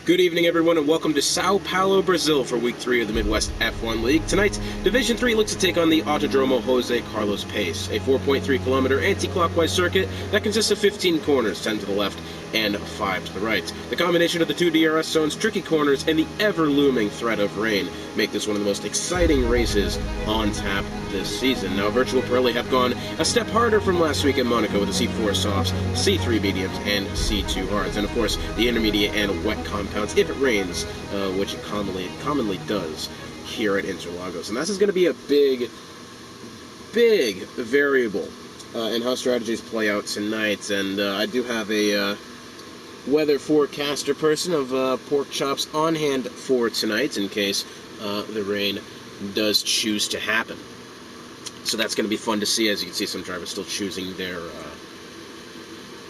Good evening, everyone, and welcome to Sao Paulo, Brazil for Week 3 of the MidWest F1 League. Tonight, Division 3 looks to take on the Autodromo Jose Carlos Pace, a 4.3-kilometer anti-clockwise circuit that consists of 15 corners, 10 to the left and 5 to the right. The combination of the two DRS zones, tricky corners, and the ever-looming threat of rain make this one of the most exciting races on tap this season. Now, Virtual Pirelli have gone a step harder from last week at Monaco with the C4 softs, C3 mediums, and C2 hards, and of course, the intermediate and wet compounds if it rains, which it commonly does here at Interlagos. And this is going to be a big variable in how strategies play out tonight. And I do have a weather forecaster person of pork chops on hand for tonight in case the rain does choose to happen. So that's going to be fun to see. As you can see, some drivers still choosing their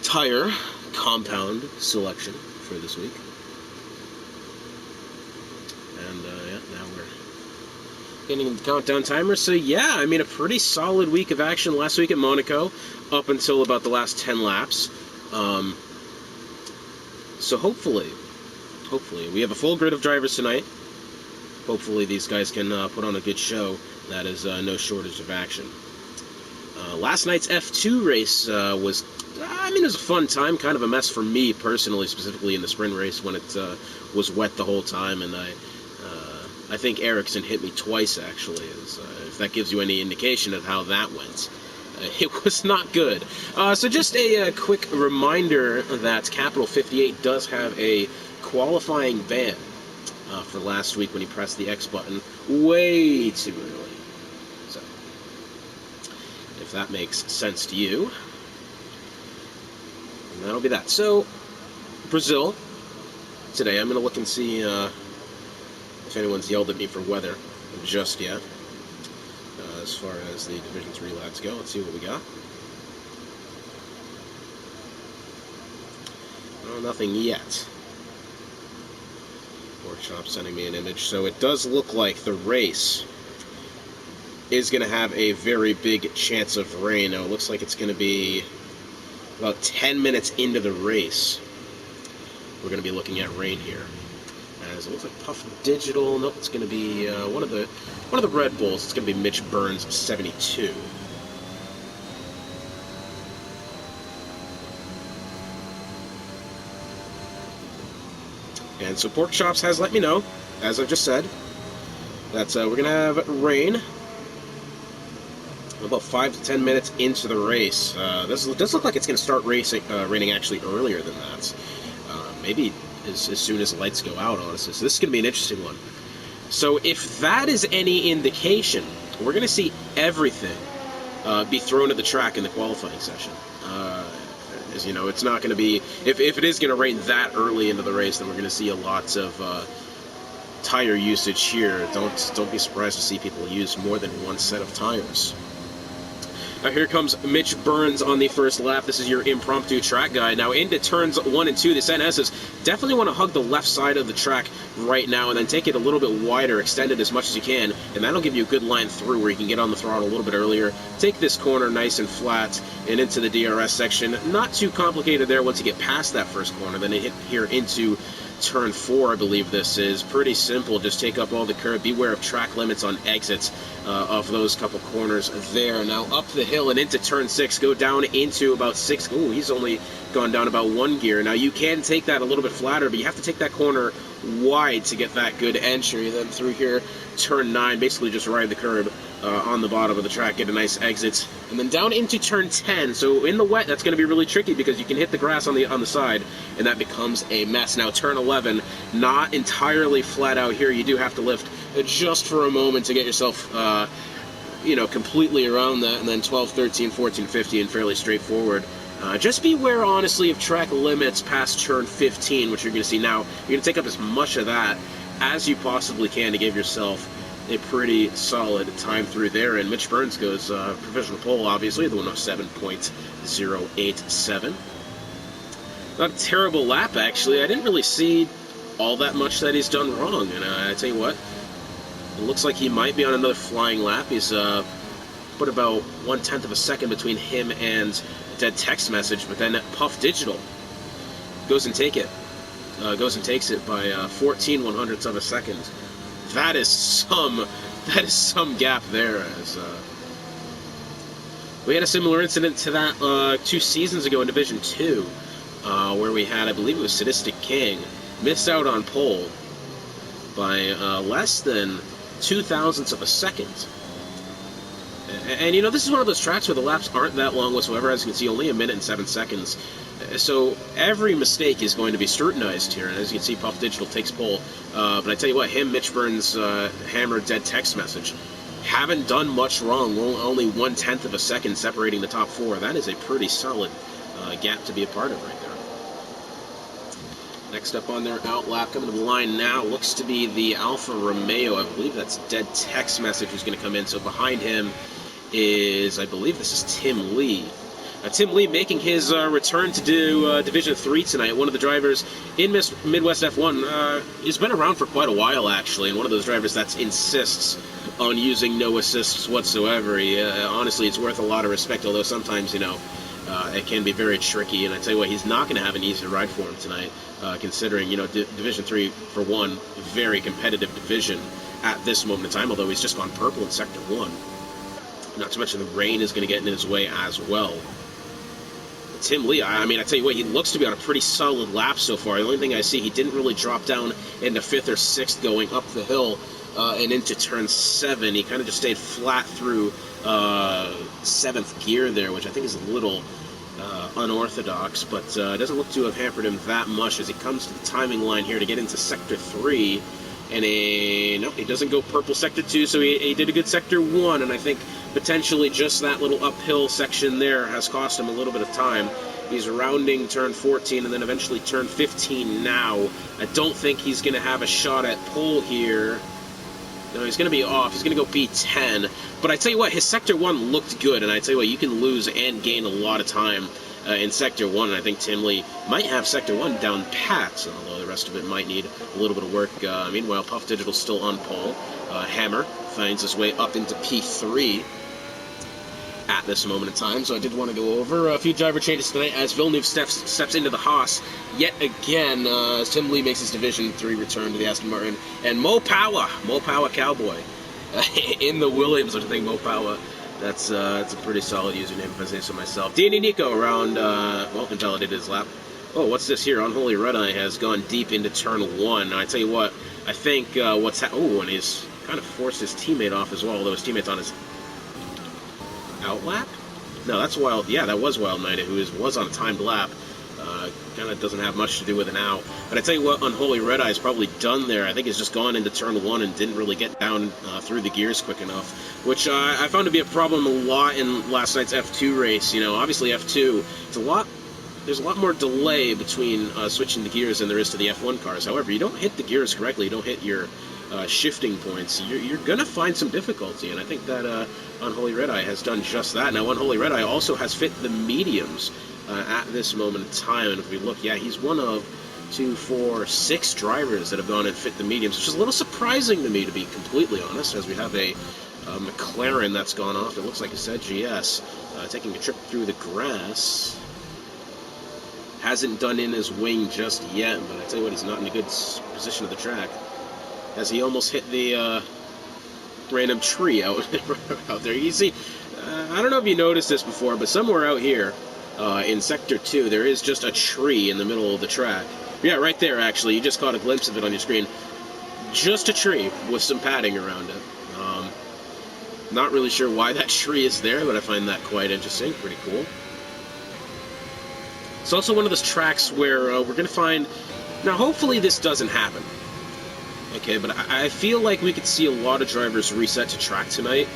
tire compound selection for this week. And now we're getting into the countdown timer. So yeah, I mean, a pretty solid week of action last week at Monaco, up until about the last 10 laps. So hopefully, we have a full grid of drivers tonight. Hopefully these guys can put on a good show. That is no shortage of action. Last night's F2 race was it was a fun time, kind of a mess for me personally, specifically in the sprint race when it was wet the whole time, and I think Ericsson hit me twice, actually, if that gives you any indication of how that went. It was not good. So just a quick reminder that Capital 58 does have a qualifying ban for last week when he pressed the X button way too early. So, if that makes sense to you, and that'll be that. So, Brazil, today I'm going to look and see if anyone's yelled at me for weather just yet. As far as the Division 3 lads go, let's see what we got. Oh, nothing yet. Workshop sending me an image. So it does look like the race is going to have a very big chance of rain. Now it looks like it's going to be about 10 minutes into the race. We're going to be looking at rain here. As it looks like Puff Digital. Nope, it's going to be one of the Red Bulls. It's going to be Mitch Burns 72. And so Pork Chops has let me know, as I've just said, that we're going to have rain about 5 to 10 minutes into the race. This does look like it's going to start raining actually earlier than that. Maybe as soon as the lights go out, honestly. So this is going to be an interesting one. So if that is any indication, we're going to see everything be thrown at the track in the qualifying session. As you know, it's not going to be, if it is going to rain that early into the race, then we're going to see a lot of tire usage here. Don't be surprised to see people use more than one set of tires. Now here comes Mitch Burns on the first lap. This is your impromptu track guide. Now into turns 1 and 2, this NS's definitely want to hug the left side of the track right now and then take it a little bit wider, extend it as much as you can, and that'll give you a good line through where you can get on the throttle a little bit earlier. Take this corner nice and flat and into the DRS section. Not too complicated there once you get past that first corner. Then you hit here into turn 4, I believe this is. Pretty simple. Just take up all the curb. Beware of track limits on exits of those couple corners there. Now up the hill and into turn 6. Go down into about 6. Ooh, he's only gone down about 1 gear. Now you can take that a little bit flatter, but you have to take that corner wide to get that good entry. Then through here, turn 9, basically just ride the curb on the bottom of the track, get a nice exit, and then down into turn 10. So in the wet, that's going to be really tricky because you can hit the grass on the side, and that becomes a mess. Now turn 11, not entirely flat out here. You do have to lift just for a moment to get yourself completely around that, and then 12, 13, 14, 15, fairly straightforward. Just beware, honestly, of track limits past turn 15, which you're going to see now. You're going to take up as much of that as you possibly can to give yourself a pretty solid time through there. And Mitch Burns goes provisional pole, obviously, the 107.087. Not a terrible lap, actually. I didn't really see all that much that he's done wrong. And I tell you what, it looks like he might be on another flying lap. He's put about 1/10 of a second between him and dead text message, but then Puff Digital goes and take it goes and takes it by 14 100ths of a second. That is some gap there. As we had a similar incident to that 2 seasons ago in Division 2, where we had, I believe it was Sadistic King, missed out on pole by less than 0.02 of a second. And you know, this is one of those tracks where the laps aren't that long whatsoever. As you can see, only 1 minute and 7 seconds. So every mistake is going to be scrutinized here. And as you can see, Puff Digital takes pole. But I tell you what, him, Mitch Burns, Hammer, dead text message, haven't done much wrong. Only 1/10 of a second separating the top 4. That is a pretty solid gap to be a part of right there. Next up on their outlap, coming to the line now, looks to be the Alfa Romeo. I believe that's dead text message who's going to come in. So behind him is, I believe this is Tim Lee. Tim Lee making his return to do Division 3 tonight. One of the drivers in Midwest F1. He's been around for quite a while, actually, and one of those drivers that insists on using no assists whatsoever. Honestly, it's worth a lot of respect, although sometimes, you know, it can be very tricky. And I tell you what, he's not going to have an easy ride for him tonight, considering, you know, Division 3, for one, very competitive division at this moment in time, although he's just gone purple in Sector 1. Not to mention the rain is going to get in his way as well. Tim Lee, I mean, I tell you what, he looks to be on a pretty solid lap so far. The only thing I see, he didn't really drop down into 5th or 6th going up the hill and into turn 7. He kind of just stayed flat through 7th gear there, which I think is a little unorthodox, but doesn't look to have hampered him that much as he comes to the timing line here to get into Sector 3. And no, he doesn't go purple Sector 2, so he did a good Sector 1, and I think potentially just that little uphill section there has cost him a little bit of time. He's rounding turn 14 and then eventually turn 15 now. I don't think he's going to have a shot at pole here. No, he's going to be off. He's going to go P10. But I tell you what, his Sector 1 looked good, and I tell you what, you can lose and gain a lot of time in Sector 1, and I think Tim Lee might have Sector 1 down pat, although the rest of it might need a little bit of work. Meanwhile, Puff Digital's still on pole. Hammer finds his way up into P3 at this moment in time, so I did want to go over a few driver changes tonight as Villeneuve steps into the Haas yet again, as Tim Lee makes his Division 3 return to the Aston Martin, and Mo Power Cowboy in the Williams, which I think Mo Power, that's a pretty solid username if I say so myself. D&D Nico around, well, invalidated his lap. Oh, what's this here? Unholy Red Eye has gone deep into turn 1. And I tell you what, I think and he's kind of forced his teammate off as well, although his teammate's on his outlap? No, that's Wild. Yeah, that was Wild Knight, who was on a timed lap. Kind of doesn't have much to do with it now. But I tell you what, Unholy Red Eye is probably done there. I think he's just gone into turn 1 and didn't really get down through the gears quick enough, which I found to be a problem a lot in last night's F2 race. You know, obviously F2, there's a lot more delay between switching the gears than there is to the F1 cars. However, you don't hit the gears correctly, you don't hit your shifting points, you're going to find some difficulty, and I think that Unholy Red Eye has done just that. Now, Unholy Red Eye also has fit the mediums at this moment in time, and if we look, yeah, he's one of 2, 4, 6 drivers that have gone and fit the mediums, which is a little surprising to me, to be completely honest, as we have a McLaren that's gone off. It looks like a ZGS taking a trip through the grass. Hasn't done in his wing just yet, but I tell you what, he's not in a good position of the track, as he almost hit the random tree out there. You see, I don't know if you noticed this before, but somewhere out here in Sector 2, there is just a tree in the middle of the track. Yeah, right there, actually. You just caught a glimpse of it on your screen. Just a tree with some padding around it. Not really sure why that tree is there, but I find that quite interesting. Pretty cool. It's also one of those tracks where we're going to find... Now, hopefully this doesn't happen. Okay, but I feel like we could see a lot of drivers reset to track tonight,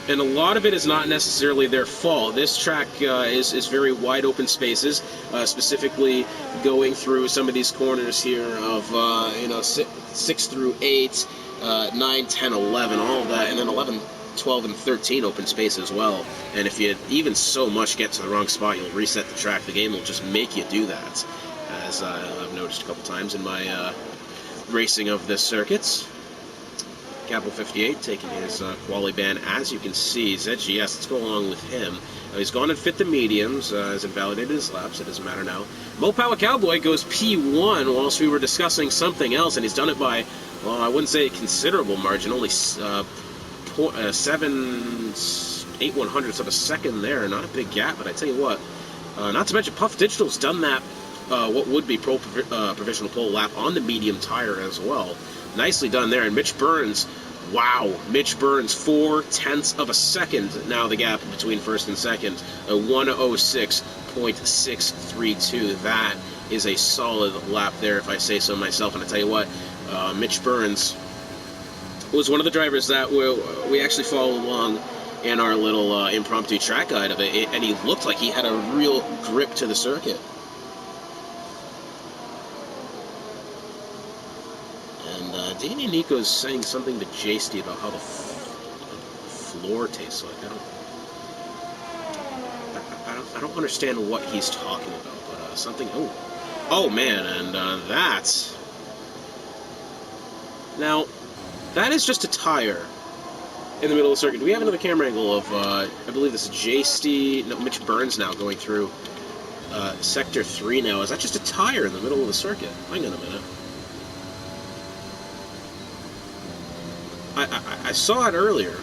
and a lot of it is not necessarily their fault. This track is very wide open spaces, specifically going through some of these corners here of 6 through 8, 9, 10, 11, all of that, and then 11, 12, and 13 open space as well. And if you even so much get to the wrong spot, you'll reset the track. The game will just make you do that, as I've noticed a couple times in my racing of this circuits. Capital 58 taking his quali ban. As you can see, ZGS, let's go along with him. He's gone and fit the mediums, has invalidated his laps, it doesn't matter now. Mopowa Cowboy goes P1 whilst we were discussing something else, and he's done it by, well, I wouldn't say a considerable margin, only 7.8 of a second there, not a big gap, but I tell you what, not to mention Puff Digital's done that, what would be provisional pole lap on the medium tire as well. Nicely done there, and Mitch Burns, wow, Mitch Burns, 0.4 of a second now the gap between first and second, a 1:06.632. That is a solid lap there, if I say so myself. And I tell you what, Mitch Burns was one of the drivers that we actually followed along in our little impromptu track guide of it, and he looked like he had a real grip to the circuit. Danny Nico's saying something to J-Steve about how the floor tastes like. I don't understand what he's talking about, but something. Oh man, and that's now that is just a tire in the middle of the circuit. Do we have another camera angle of I believe this is J-Steve, no, Mitch Burns now going through Sector 3 now. Is that just a tire in the middle of the circuit? Hang on a minute. I saw it earlier,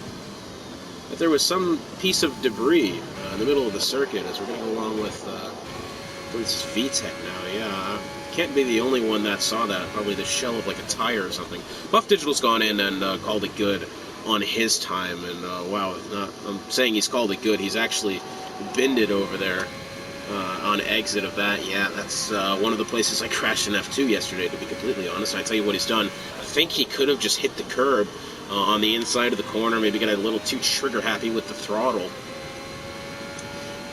that there was some piece of debris in the middle of the circuit as we're going to go along with, I believe this is VTEC now, yeah. Can't be the only one that saw that, probably the shell of like a tire or something. Buff Digital's gone in and called it good on his time, and wow, I'm saying he's called it good, he's actually binned it over there on exit of that. Yeah, that's one of the places I crashed in F2 yesterday, to be completely honest. And I tell you what he's done, I think he could have just hit the curb on the inside of the corner, maybe got a little too trigger happy with the throttle,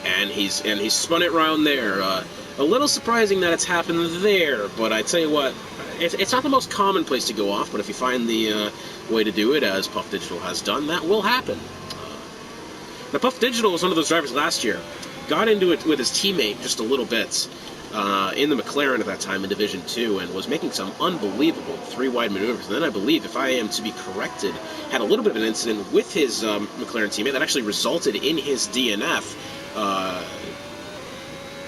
and he's spun it around there. A little surprising that it's happened there, but I tell you what, it's not the most common place to go off, but if you find the way to do it, as Puff Digital has done, that will happen. Now, Puff Digital was one of those drivers last year, got into it with his teammate just a little bit in the McLaren at that time in Division 2, and was making some unbelievable three-wide maneuvers. And then I believe, if I am to be corrected, had a little bit of an incident with his McLaren teammate that actually resulted in his DNF.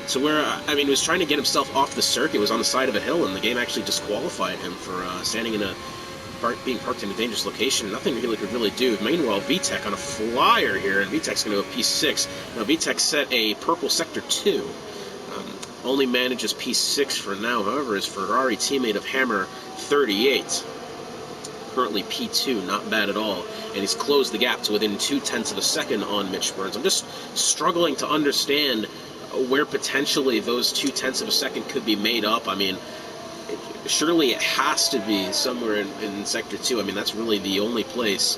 So where, I mean, he was trying to get himself off the circuit, was on the side of a hill, and the game actually disqualified him for standing in being parked in a dangerous location. Nothing he could really do. Meanwhile, VTEC on a flyer here, and VTEC's going to go P6. Now, VTEC set a purple Sector 2. Only manages P6 for now. However, his Ferrari teammate of Hammer 38, currently P2, not bad at all. And he's closed the gap to within 0.2 of a second on Mitch Burns. I'm just struggling to understand where potentially those 0.2 of a second could be made up. I mean, surely it has to be somewhere in Sector 2. I mean, that's really the only place,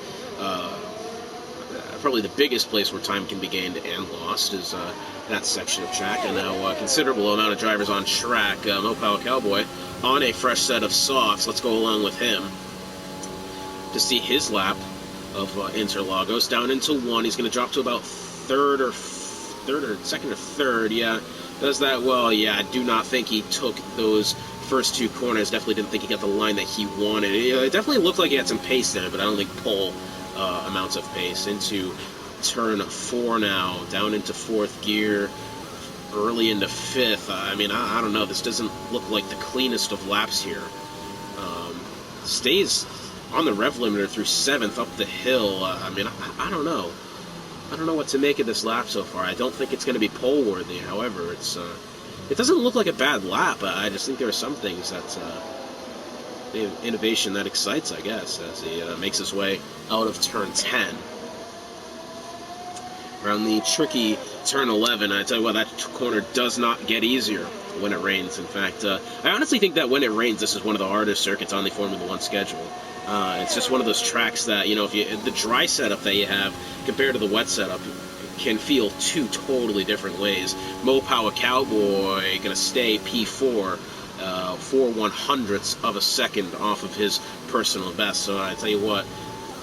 probably the biggest place where time can be gained and lost is that section of track. And now a considerable amount of drivers on track. Mopowa Cowboy on a fresh set of softs. Let's go along with him to see his lap of Interlagos down into 1. He's going to drop to about second or third. Yeah, does that well. Yeah, I do not think he took those first 2 corners. Definitely didn't think he got the line that he wanted. It definitely looked like he had some pace there, but I don't think pole amounts of pace. Into turn 4 now, down into 4th gear, early into 5th. I mean, I don't know. This doesn't look like the cleanest of laps here. Stays on the rev limiter through 7th up the hill. I mean, I don't know. I don't know what to make of this lap so far. I don't think it's going to be pole worthy. However, it doesn't look like a bad lap. I just think there are some things that innovation that excites, I guess, as he makes his way out of turn 10. Around the tricky turn 11, I tell you what, that corner does not get easier when it rains. In fact, I honestly think that when it rains, this is one of the hardest circuits on the Formula 1 schedule. It's just one of those tracks that, you know, the dry setup that you have compared to the wet setup can feel 2 totally different ways. Mopowa Cowboy going to stay P4, 4/100ths of a second off of his personal best. So I tell you what,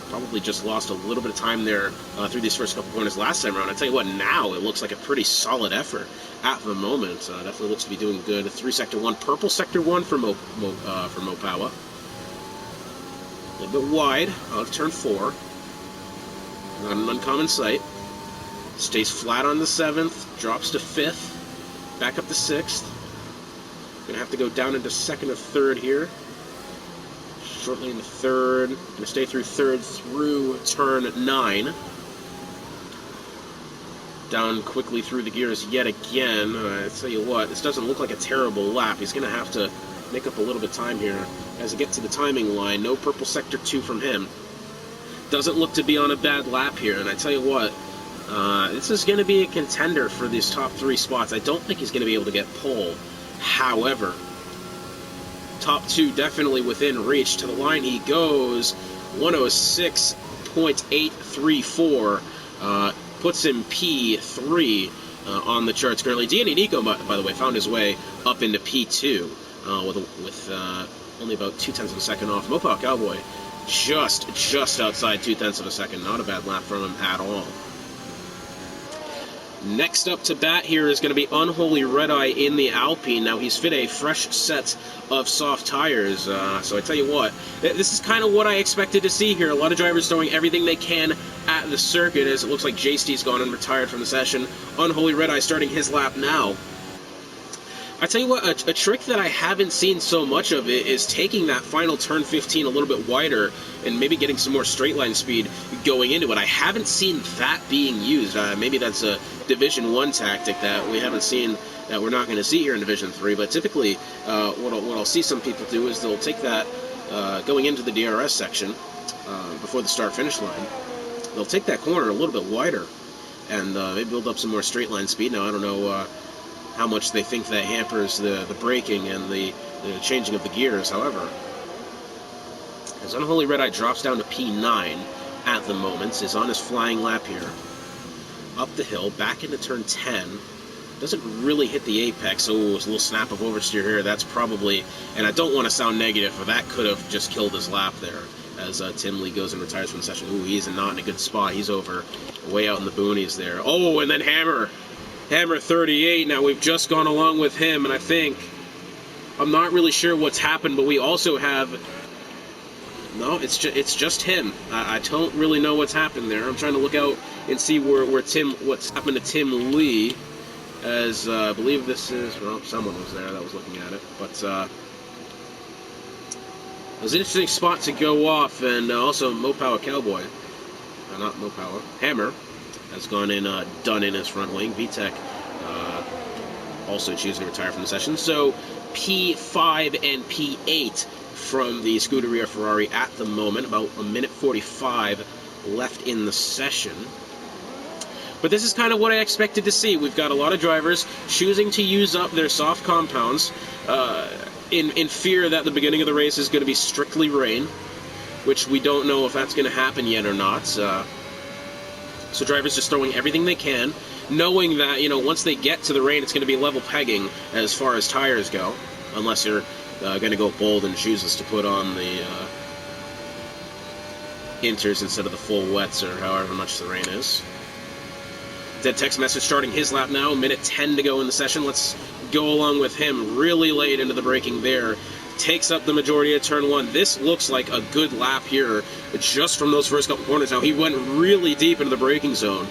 probably just lost a little bit of time there through these first couple corners last time around. I tell you what, now it looks like a pretty solid effort at the moment. Definitely looks to be doing good. 3 Sector 1, purple Sector 1 for Mopowa. A little bit wide out of turn 4. Not an uncommon sight. Stays flat on the 7th, drops to 5th, back up to 6th. Gonna have to go down into 2nd or 3rd here. Shortly in the 3rd. Gonna stay through 3rd through turn 9. Down quickly through the gears yet again. I tell you what, this doesn't look like a terrible lap. He's gonna have to make up a little bit of time here as he gets to the timing line. No purple sector 2 from him. Doesn't look to be on a bad lap here, and I tell you what, this is going to be a contender for these top 3 spots. I don't think he's going to be able to get pole. However, top 2 definitely within reach. To the line he goes. 106.834 puts him P3 on the charts currently. DNA Nico, by the way, found his way up into P2 with only about 0.2 of a second off. Mopar Cowboy just outside 0.2 of a second. Not a bad lap from him at all. Next up to bat here is going to be Unholy Red Eye in the Alpine. Now he's fit a fresh set of soft tires, so I tell you what, this is kind of what I expected to see here. A lot of drivers throwing everything they can at the circuit, as it looks like JST's gone and retired from the session. Unholy Red Eye starting his lap now. I tell you what, a trick that I haven't seen so much of it is taking that final turn 15 a little bit wider and maybe getting some more straight line speed going into it. I haven't seen that being used. Maybe that's a Division 1 tactic that we haven't seen, that we're not going to see here in Division 3. But typically, what I'll see some people do is they'll take that going into the DRS section before the start-finish line. They'll take that corner a little bit wider and maybe build up some more straight line speed. Now, I don't know how much they think that hampers the braking and the changing of the gears. However, as Unholy Red Eye drops down to P9 at the moment, is on his flying lap here. Up the hill, back into turn 10. Doesn't really hit the apex. Oh, it's a little snap of oversteer here. That's probably, and I don't want to sound negative, but that could have just killed his lap there as Tim Lee goes and retires from the session. Ooh, he's not in a good spot. He's over way out in the boonies there. Oh, and then Hammer 38. Now we've just gone along with him, and I think, I'm not really sure what's happened, but we also have, no, it's just him. I don't really know what's happened there. I'm trying to look out and see what's happened to Tim Lee, as I believe this is, well, someone was there that was looking at it, but it was an interesting spot to go off. And also Mopower Cowboy, not Mopower, Hammer has gone in, done in his front wing. VTech also choosing to retire from the session. So P5 and P8 from the Scuderia Ferrari at the moment. About a minute 45 left in the session. But this is kind of what I expected to see. We've got a lot of drivers choosing to use up their soft compounds in fear that the beginning of the race is going to be strictly rain, which we don't know if that's going to happen yet or not. So drivers just throwing everything they can, knowing that, once they get to the rain, it's going to be level pegging as far as tires go, unless you're going to go bold and chooses to put on the inters instead of the full wets or however much the rain is. Dead text message starting his lap now, minute 10 to go in the session. Let's go along with him really late into the braking there. Takes up the majority of turn 1. This looks like a good lap here just from those first couple corners. Now, he went really deep into the braking zone,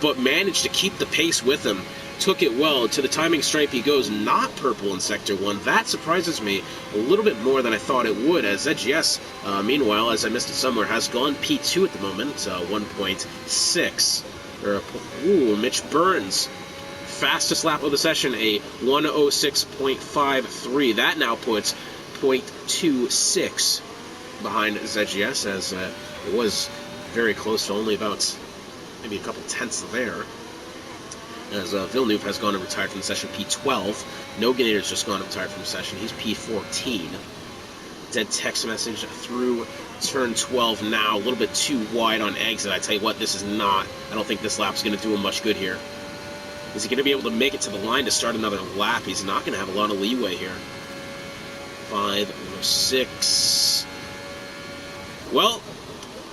but managed to keep the pace with him. Took it well. To the timing stripe he goes, not purple in Sector 1. That surprises me a little bit more than I thought it would, as ZGS, meanwhile, as I missed it somewhere, has gone P2 at the moment, 1.6. Ooh, Mitch Burns. Fastest lap of the session, a 106.53. That now puts 0.26 behind ZGS, as it was very close to only about maybe a couple tenths there. As Villeneuve has gone and retired from the session, P12. Noganator's just gone and retired from the session. He's P14. Dead text message through turn 12 now. A little bit too wide on exit. I tell you what, this is not, I don't think this lap's going to do him much good here. Is he going to be able to make it to the line to start another lap? He's not going to have a lot of leeway here. 5, 6. Well,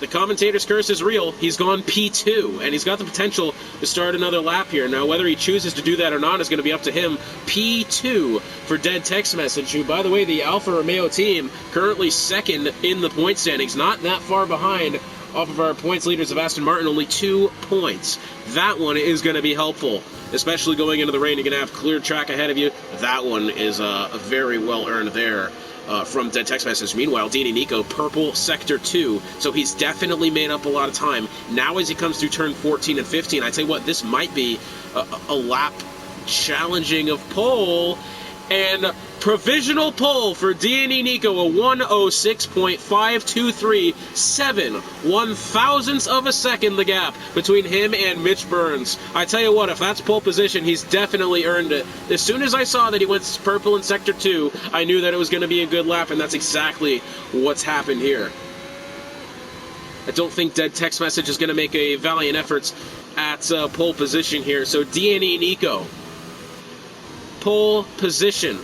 the commentator's curse is real. He's gone P2, and he's got the potential to start another lap here. Now, whether he chooses to do that or not is going to be up to him. P2 for Dead Text Message, who, by the way, the Alfa Romeo team currently second in the point standings, not that far behind off of our points leaders of Aston Martin, only 2 points. That one is going to be helpful, especially going into the rain. You're going to have clear track ahead of you. That one is very well earned there. From Dead Text Message. Meanwhile, Dini Nico, purple sector 2, so he's definitely made up a lot of time. Now as he comes through turn 14 and 15, I tell you what, this might be a lap challenging of pole, and provisional pole for Dini Nico, a 106.523, 7/1000ths of a second the gap between him and Mitch Burns. I tell you what, if that's pole position, he's definitely earned it. As soon as I saw that he went purple in sector 2, I knew that it was going to be a good lap, and that's exactly what's happened here. I don't think Dead Text Message is going to make a valiant efforts at pole position here, so Dini Nico, pole position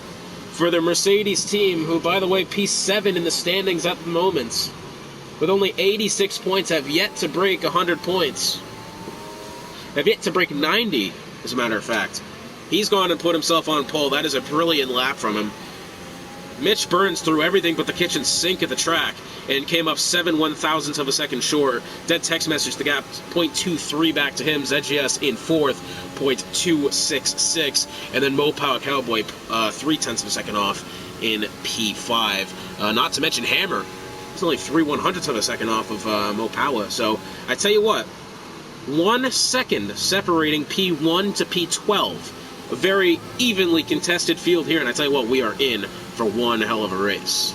for the Mercedes team, who, by the way, P7 in the standings at the moment, with only 86 points, have yet to break 100 points. Have yet to break 90, as a matter of fact. He's gone and put himself on pole. That is a brilliant lap from him. Mitch Burns threw everything but the kitchen sink at the track and came up 7/1000ths of a second short. Dead Text Message, the gap 0.23 back to him. ZGS in 4th, 0.266. And then Mopao Cowboy 0.3 of a second off in P5. Not to mention Hammer. It's only 3/100ths of a second off of Mopao. So I tell you what, 1 second separating P1 to P12. A very evenly contested field here, and I tell you what, we are in for one hell of a race.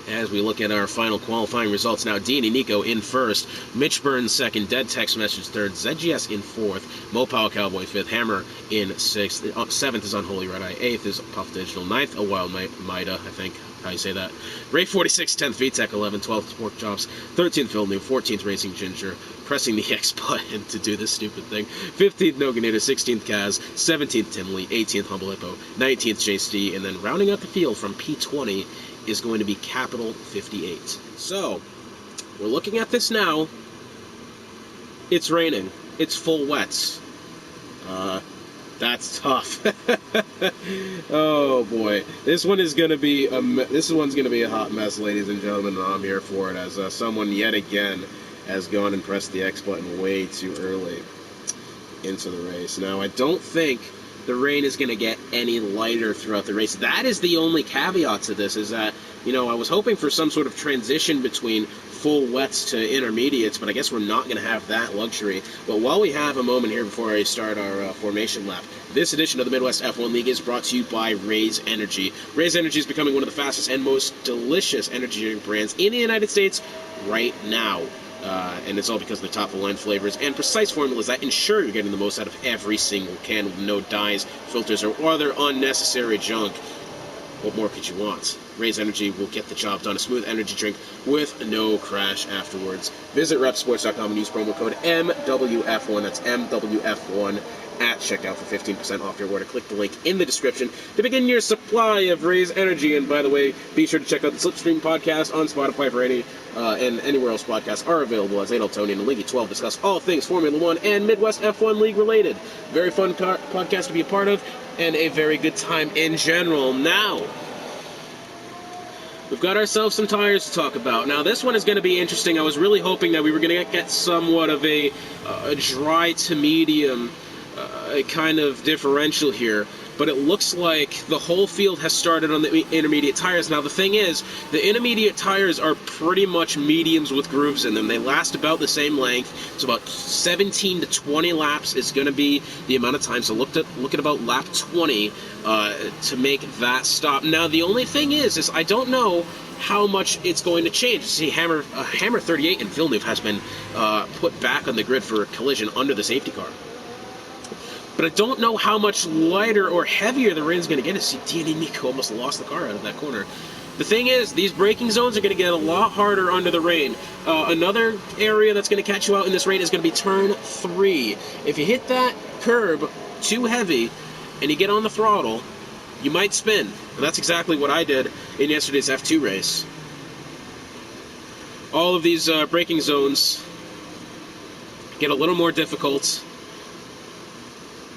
As we look at our final qualifying results now, Dini Nico in first, Mitch Burns second, Dead Text Message third, ZGS in fourth, Mopao Cowboy fifth, Hammer in sixth, seventh is Unholy Red Eye, eighth is Puff Digital, ninth, A Wild Mida, I think, how you say that, Ray 46, 10th VTech 11, 12th Pork Chops, 13th Phil New, 14th Racing Ginger, pressing the X button to do this stupid thing, 15th Noganita, 16th Kaz, 17th Tim Lee, 18th Humble Hippo, 19th Chase D, and then rounding out the field from P20 is going to be Capital 58. So, we're looking at this now. It's raining. It's full wets. That's tough. Oh boy, this one is going to be this one's going to be a hot mess, ladies and gentlemen, and I'm here for it as someone yet again has gone and pressed the X button way too early into the race. Now, I don't think the rain is going to get any lighter throughout the race. That is the only caveat to this, is that, you know, I was hoping for some sort of transition between full wets to intermediates, but I guess we're not going to have that luxury. But while we have a moment here before I start our formation lap, this edition of the Midwest F1 League is brought to you by Raise Energy. Raise Energy is becoming one of the fastest and most delicious energy drink brands in the United States right now. And it's all because of the top-of-the-line flavors and precise formulas that ensure you're getting the most out of every single can with no dyes, filters, or other unnecessary junk. What more could you want? Raise Energy will get the job done. A smooth energy drink with no crash afterwards. Visit repsports.com and use promo code MWF1. That's MWF1 at checkout for 15% off your order. Click the link in the description to begin your supply of Raise Energy. And by the way, be sure to check out the Slipstream podcast on Spotify for any and anywhere else podcasts are available, as Adel, Tony, and League 12 discuss all things Formula 1 and Midwest F1 League related. Very fun podcast to be a part of, and a very good time in general. Now, we've got ourselves some tires to talk about. Now, this one is going to be interesting. I was really hoping that we were going to get somewhat of a dry to medium kind of differential here, but it looks like the whole field has started on the intermediate tires. Now, the thing is, the intermediate tires are pretty much mediums with grooves in them. They last about the same length. It's about 17 to 20 laps is going to be the amount of time. So look at about lap 20 to make that stop. Now, the only thing is I don't know how much it's going to change. See, Hammer 38 in Villeneuve has been put back on the grid for a collision under the safety car. But I don't know how much lighter or heavier the rain's going to get. See, Dini Nico almost lost the car out of that corner. The thing is, these braking zones are going to get a lot harder under the rain. Another area that's going to catch you out in this rain is going to be turn 3. If you hit that curb too heavy and you get on the throttle, you might spin. And that's exactly what I did in yesterday's F2 race. all of these braking zones get a little more difficult.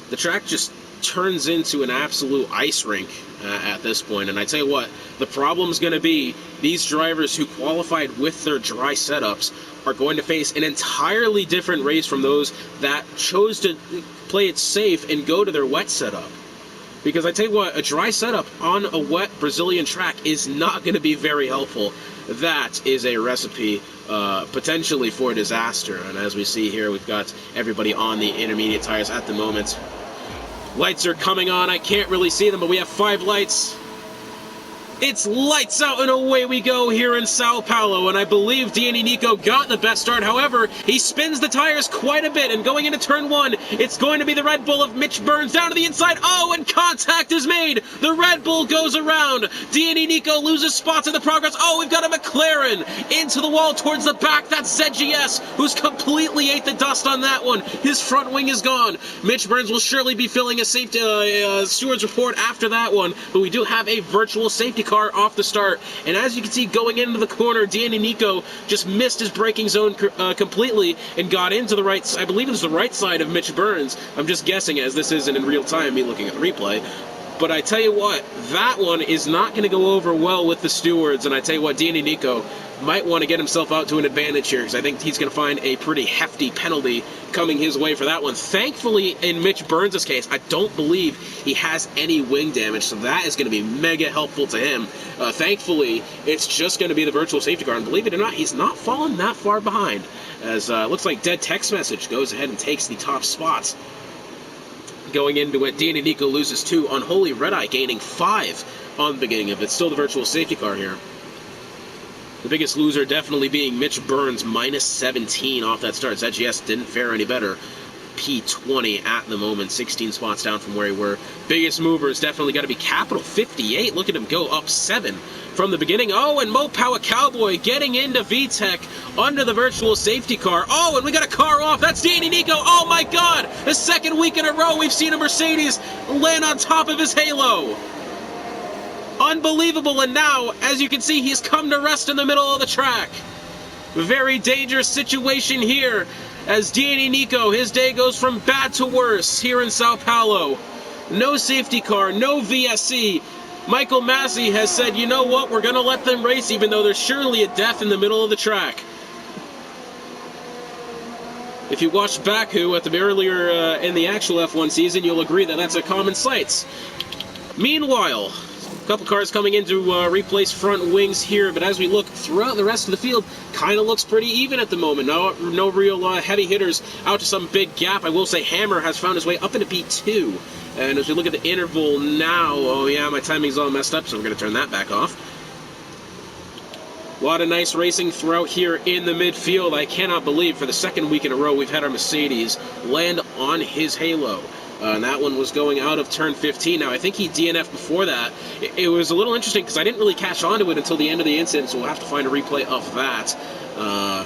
The track just turns into an absolute ice rink at this point. And I tell you what, the problem's going to be these drivers who qualified with their dry setups are going to face an entirely different race from those that chose to play it safe and go to their wet setup. Because I tell you what, a dry setup on a wet Brazilian track is not going to be very helpful. That is a recipe potentially for disaster. And as we see here, we've got everybody on the intermediate tires at the moment. Lights are coming on. I can't really see them, but we have 5 lights. It's lights out and away we go here in Sao Paulo, and I believe Danny Nico got the best start. However, he spins the tires quite a bit, and going into turn 1, it's going to be the Red Bull of Mitch Burns down to the inside. Oh, and contact is made. The Red Bull goes around. Danny Nico loses spots in the progress. Oh, we've got a McLaren into the wall towards the back. That's ZGS, who's completely ate the dust on that one. His front wing is gone. Mitch Burns will surely be filling a safety steward's report after that one, but we do have a virtual safety car off the start, and as you can see going into the corner, Danny Nico just missed his braking zone completely and got into the right, I believe it was the right side of Mitch Burns. I'm just guessing as this isn't in real time, me looking at the replay. But I tell you what, that one is not going to go over well with the stewards, and I tell you what, Danny Nico might want to get himself out to an advantage here, because I think he's going to find a pretty hefty penalty coming his way for that one. Thankfully, in Mitch Burns' case, I don't believe he has any wing damage, so that is going to be mega helpful to him. Thankfully, it's just going to be the virtual safety car, and believe it or not, he's not fallen that far behind, as it looks like Dead Text Message goes ahead and takes the top spots. Going into it, Danny Nico loses 2. Unholy Red Eye gaining 5 on the beginning of it. Still the virtual safety car here. The biggest loser definitely being Mitch Burns, minus 17 off that start. ZGS didn't fare any better. P20 at the moment, 16 spots down from where he were. Biggest mover is definitely got to be Capital 58. Look at him go up 7 from the beginning. Oh, and Mopower Cowboy getting into VTEC under the virtual safety car. Oh, and we got a car off. That's Danny Nico. Oh my God! The second week in a row we've seen a Mercedes land on top of his halo. Unbelievable, and now, as you can see, he's come to rest in the middle of the track. Very dangerous situation here, as Danny Nico, his day goes from bad to worse here in Sao Paulo. No safety car, no VSC. Michael Massey has said, you know what, we're going to let them race even though there's surely a death in the middle of the track. If you watched Baku at the earlier in the actual F1 season, you'll agree that that's a common sight. Meanwhile, a couple cars coming in to replace front wings here, but as we look throughout the rest of the field, kind of looks pretty even at the moment. No real heavy hitters out to some big gap. I will say Hammer has found his way up into P2. And as we look at the interval now, oh yeah, my timing's all messed up, so we're going to turn that back off. A lot of nice racing throughout here in the midfield. I cannot believe for the second week in a row we've had our Mercedes land on his halo. And that one was going out of turn 15. Now, I think he DNF'd before that. It was a little interesting because I didn't really catch on to it until the end of the incident, so we'll have to find a replay of that.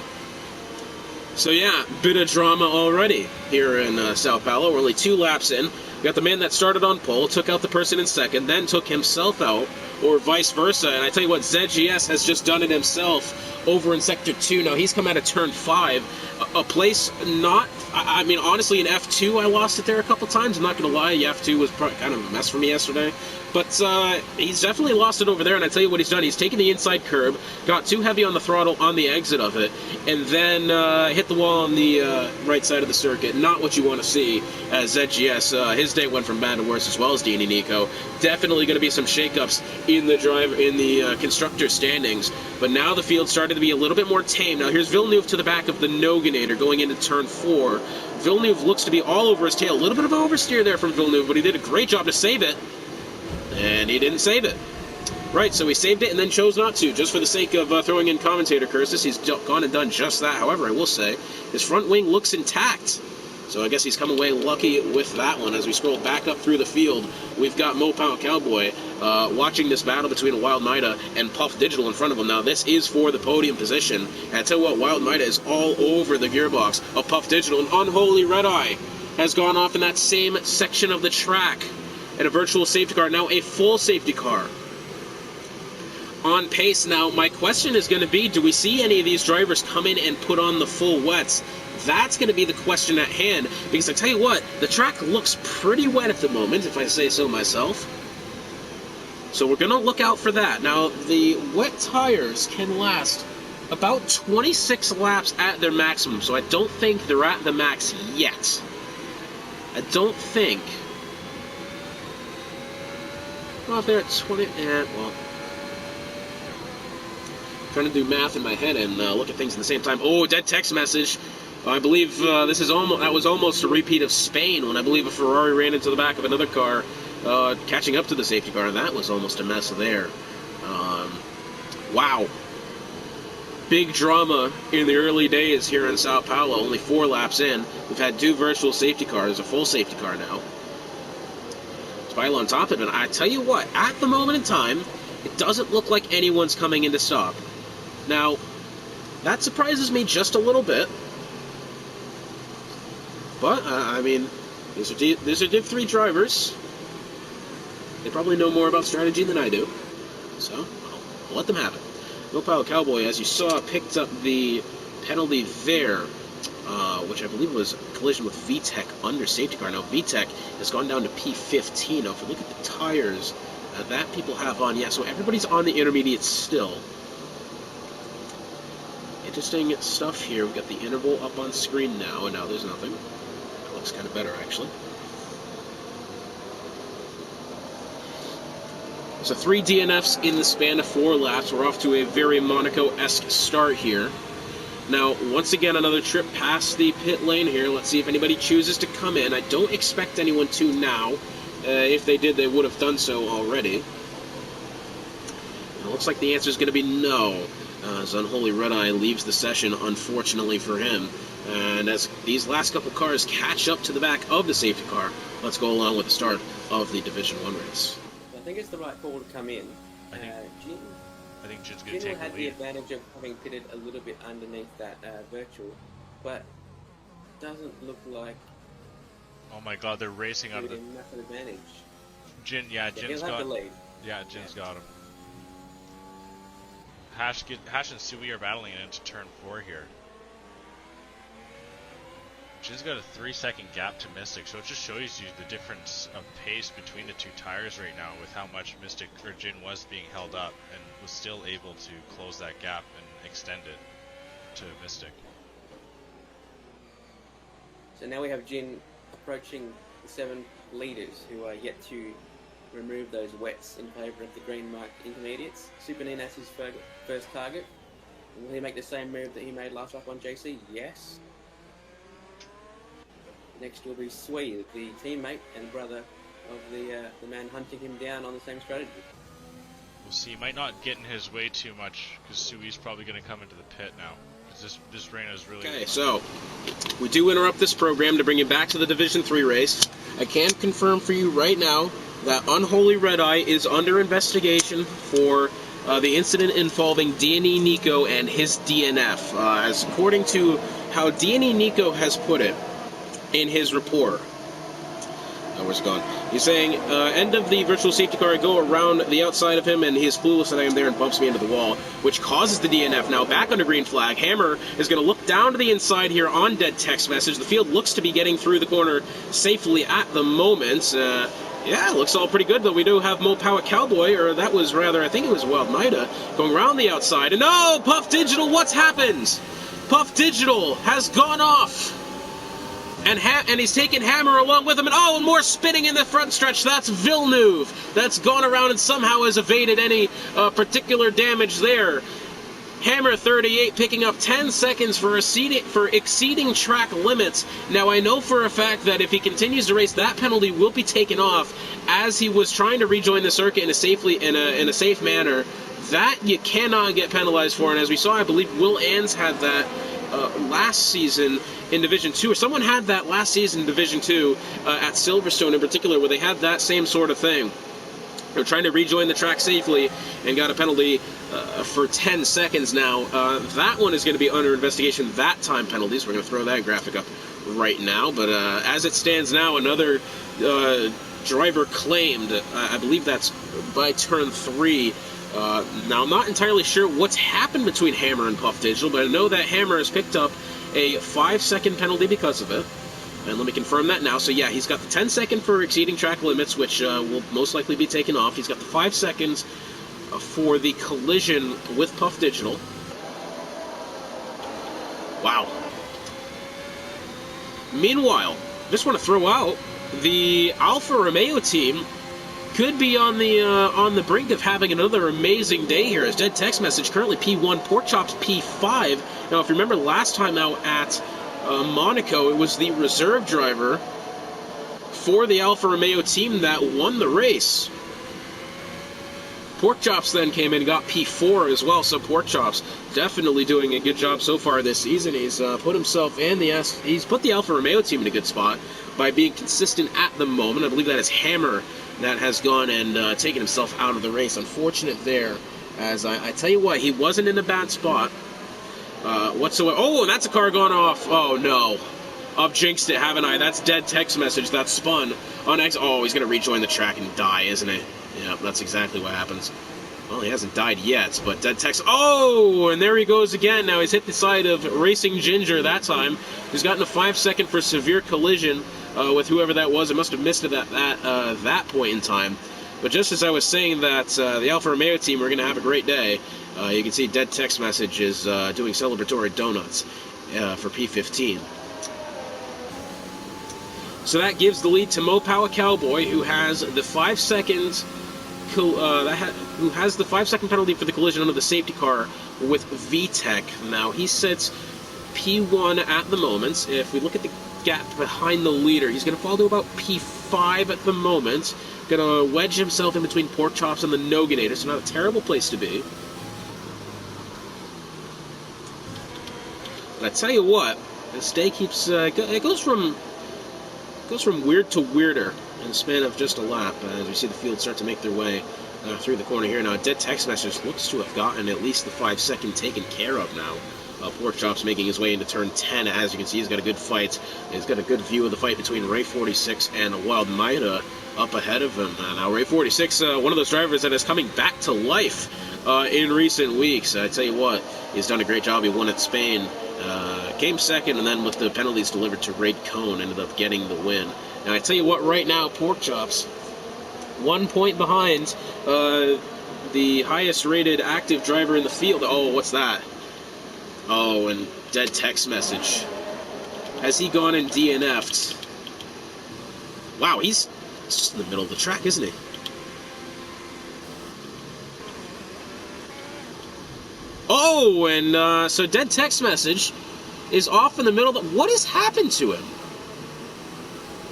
So yeah, bit of drama already here in Sao Paulo. We're only 2 laps in. We got the man that started on pole, took out the person in second, then took himself out, or vice versa. And I tell you what, ZGS has just done it himself over in Sector 2. Now, he's come out of Turn 5, a place not... I mean, honestly, in F2, I lost it there a couple times. I'm not going to lie, F2 was kind of a mess for me yesterday. But he's definitely lost it over there, and I tell you what he's done. He's taken the inside curb, got too heavy on the throttle on the exit of it, and then hit the wall on the right side of the circuit. Not what you want to see, as ZGS, his day went from bad to worse, as well as Danny Nico. Definitely going to be some shakeups in the constructor standings, but now the field started to be a little bit more tame. Now here's Villeneuve to the back of the Noganator going into turn 4. Villeneuve looks to be all over his tail. A little bit of oversteer there from Villeneuve, but he did a great job to save it. And he didn't save it. Right, so he saved it and then chose not to, just for the sake of throwing in commentator curses. He's gone and done just that. However, I will say, his front wing looks intact. So I guess he's come away lucky with that one. As we scroll back up through the field, we've got Mopower Cowboy watching this battle between Wild Mida and Puff Digital in front of him. Now, this is for the podium position. And I tell you what, Wild Mida is all over the gearbox of Puff Digital. And Unholy Red Eye has gone off in that same section of the track. And a virtual safety car, now a full safety car. on pace. Now, my question is going to be, do we see any of these drivers come in and put on the full wets? That's going to be the question at hand, because I tell you what, the track looks pretty wet at the moment, if I say so myself. So we're going to look out for that. Now, the wet tires can last about 26 laps at their maximum, so I don't think they're at the max yet. I don't think. Well, if they're at 20, well. Trying to do math in my head and look at things at the same time. Oh, dead text message. I believe that was almost a repeat of Spain, when I believe a Ferrari ran into the back of another car, catching up to the safety car, and that was almost a mess there. Wow. Big drama in the early days here in Sao Paulo, only 4 laps in. We've had 2 virtual safety cars, a full safety car now. Spilo on top of it, and I tell you what, at the moment in time, it doesn't look like anyone's coming in to stop. Now, that surprises me just a little bit. But, I mean, these are Div 3 drivers. They probably know more about strategy than I do. So, I'll let them have it. No Pile Cowboy, as you saw, picked up the penalty there, which I believe was a collision with VTEC under safety car. Now, VTEC has gone down to P15. Now, if you look at the tires that people have on, yeah, so everybody's on the intermediates still. Interesting stuff here. We've got the interval up on screen now, and now there's nothing. That looks kind of better, actually. So 3 DNFs in the span of 4 laps. We're off to a very Monaco-esque start here. Now, once again, another trip past the pit lane here. Let's see if anybody chooses to come in. I don't expect anyone to now. If they did, they would have done so already. It looks like the answer is going to be no. As Unholy Red Eye leaves the session, unfortunately for him. And as these last couple cars catch up to the back of the safety car, let's go along with the start of the Division 1 race. I think it's the right call to come in. I think Jin's going to take had the the lead. advantage of having pitted a little bit underneath that virtual, but doesn't look like Oh my god, they're racing out of the... enough of advantage. Jin's He'll have got... the lead. Yeah, Jin's got him. Hash and Sui are battling it into turn 4 here. Jin's got a 3-second gap to Mystic, so it just shows you the difference of pace between the 2 tires right now, with how much Mystic or Jin was being held up and was still able to close that gap and extend it to Mystic. So now we have Jin approaching the 7 leaders, who are yet to remove those wets in favour of the green marked intermediates. Supernin as his first target. Will he make the same move that he made last lap on JC? Yes. Next will be Sui, the teammate and brother of the man hunting him down on the same strategy. We'll see. He might not get in his way too much, because Sui's probably going to come into the pit now. Because this rain is really... Okay, so we do interrupt this program to bring you back to the Division 3 race. I can confirm for you right now that Unholy Red Eye is under investigation for the incident involving D&E Nico and his DNF. As according to how D&E Nico has put it in his report. Where's it gone? He's saying, end of the virtual safety car, I go around the outside of him, and he is clueless that I am there and bumps me into the wall, which causes the DNF. Now back under green flag. Hammer is going to look down to the inside here on dead text message. The field looks to be getting through the corner safely at the moment. Yeah, looks all pretty good, though. We do have Mopower Cowboy, or that was rather, I think it was Wild Nida, going around the outside. And no, Puff Digital, what's happened? Puff Digital has gone off. And he's taken Hammer along with him, and oh, more spinning in the front stretch. That's Villeneuve. That's gone around and somehow has evaded any particular damage there. Hammer 38 picking up 10 seconds for exceeding track limits. Now, I know for a fact that if he continues to race, that penalty will be taken off, as he was trying to rejoin the circuit in a safe manner. That you cannot get penalized for, and as we saw, I believe Will Ans had that last season in Division 2, or someone had that last season in Division 2 at Silverstone in particular, where they had that same sort of thing. They're trying to rejoin the track safely and got a penalty for 10 seconds now. That one is going to be under investigation, that time penalties. We're going to throw that graphic up right now, but as it stands now, another driver claimed, I believe that's by turn 3, Now, I'm not entirely sure what's happened between Hammer and Puff Digital, but I know that Hammer has picked up a 5-second penalty because of it. And let me confirm that now. So yeah, he's got the 10 second for exceeding track limits, which will most likely be taken off. He's got the 5 seconds for the collision with Puff Digital. Wow. Meanwhile, just want to throw out, the Alfa Romeo team could be on the brink of having another amazing day here. As dead text message, currently P1, Pork Chops P5. Now, if you remember last time out at Monaco, it was the reserve driver for the Alfa Romeo team that won the race. Pork Chops then came in and got P4 as well, so Pork Chops definitely doing a good job so far this season. He's put himself in he's put the Alfa Romeo team in a good spot by being consistent at the moment. I believe that is Hammer that has gone and taken himself out of the race. Unfortunate there, as I tell you what, he wasn't in a bad spot whatsoever. Oh, and that's a car gone off. Oh, no. I've jinxed it, haven't I? That's dead text message. That's spun on X. Oh, he's going to rejoin the track and die, isn't he? Yeah, that's exactly what happens. Well, he hasn't died yet, but dead text. Oh, and there he goes again. Now he's hit the side of Racing Ginger that time. He's gotten a 5 second for severe collision with whoever that was. It must have missed it at that point in time. But just as I was saying that the Alfa Romeo team are going to have a great day, you can see dead text message is doing celebratory donuts for P15. So that gives the lead to Mopowa Cowboy, who has the 5 seconds. Who has the 5 second penalty for the collision under the safety car with VTEC. Now he sits P1 at the moment. If we look at the gap behind the leader, he's going to fall to about P5 at the moment. Going to wedge himself in between Pork Chops and the Noganator, so not a terrible place to be. But I tell you what, this day keeps it goes from weird to weirder in the span of just a lap, as we see the field start to make their way through the corner here. Now, a dead text message looks to have gotten at least the 5 second taken care of now. Pork Chops making his way into turn 10. As you can see, he's got a good fight. He's got a good view of the fight between Ray 46 and Wild Maida up ahead of him. Now, Ray 46, one of those drivers that is coming back to life in recent weeks. I tell you what, he's done a great job. He won at Spain, came second, and then with the penalties delivered to Ray Cohn, ended up getting the win. Now, I tell you what, right now, Pork Chops, 1 point behind the highest-rated active driver in the field. Oh, what's that? Oh, and dead text message. Has he gone and DNF'd? Wow, he's just in the middle of the track, isn't he? Oh, and so dead text message is off in the middle. What has happened to him?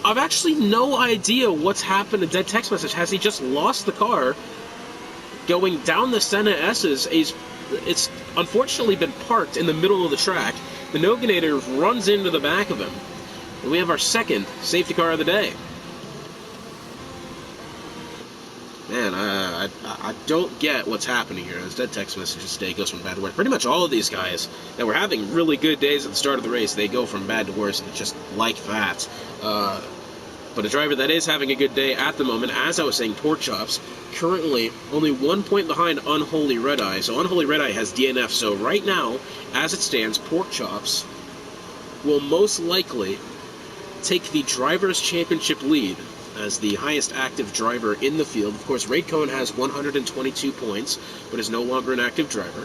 I've actually no idea what's happened to dead text message. Has he just lost the car going down the Senna S's? It's unfortunately been parked in the middle of the track. The Noganator runs into the back of him. And we have our second safety car of the day. Man, I don't get what's happening here. As dead text messages today goes from bad to worse. Pretty much all of these guys that were having really good days at the start of the race, they go from bad to worse, and it's just like that. But a driver that is having a good day at the moment, as I was saying, Pork Chops, currently only 1 point behind Unholy Red Eye. So Unholy Red Eye has DNF. So right now, as it stands, Pork Chops will most likely take the Drivers' Championship lead as the highest active driver in the field. Of course, Ray Cohn has 122 points, but is no longer an active driver.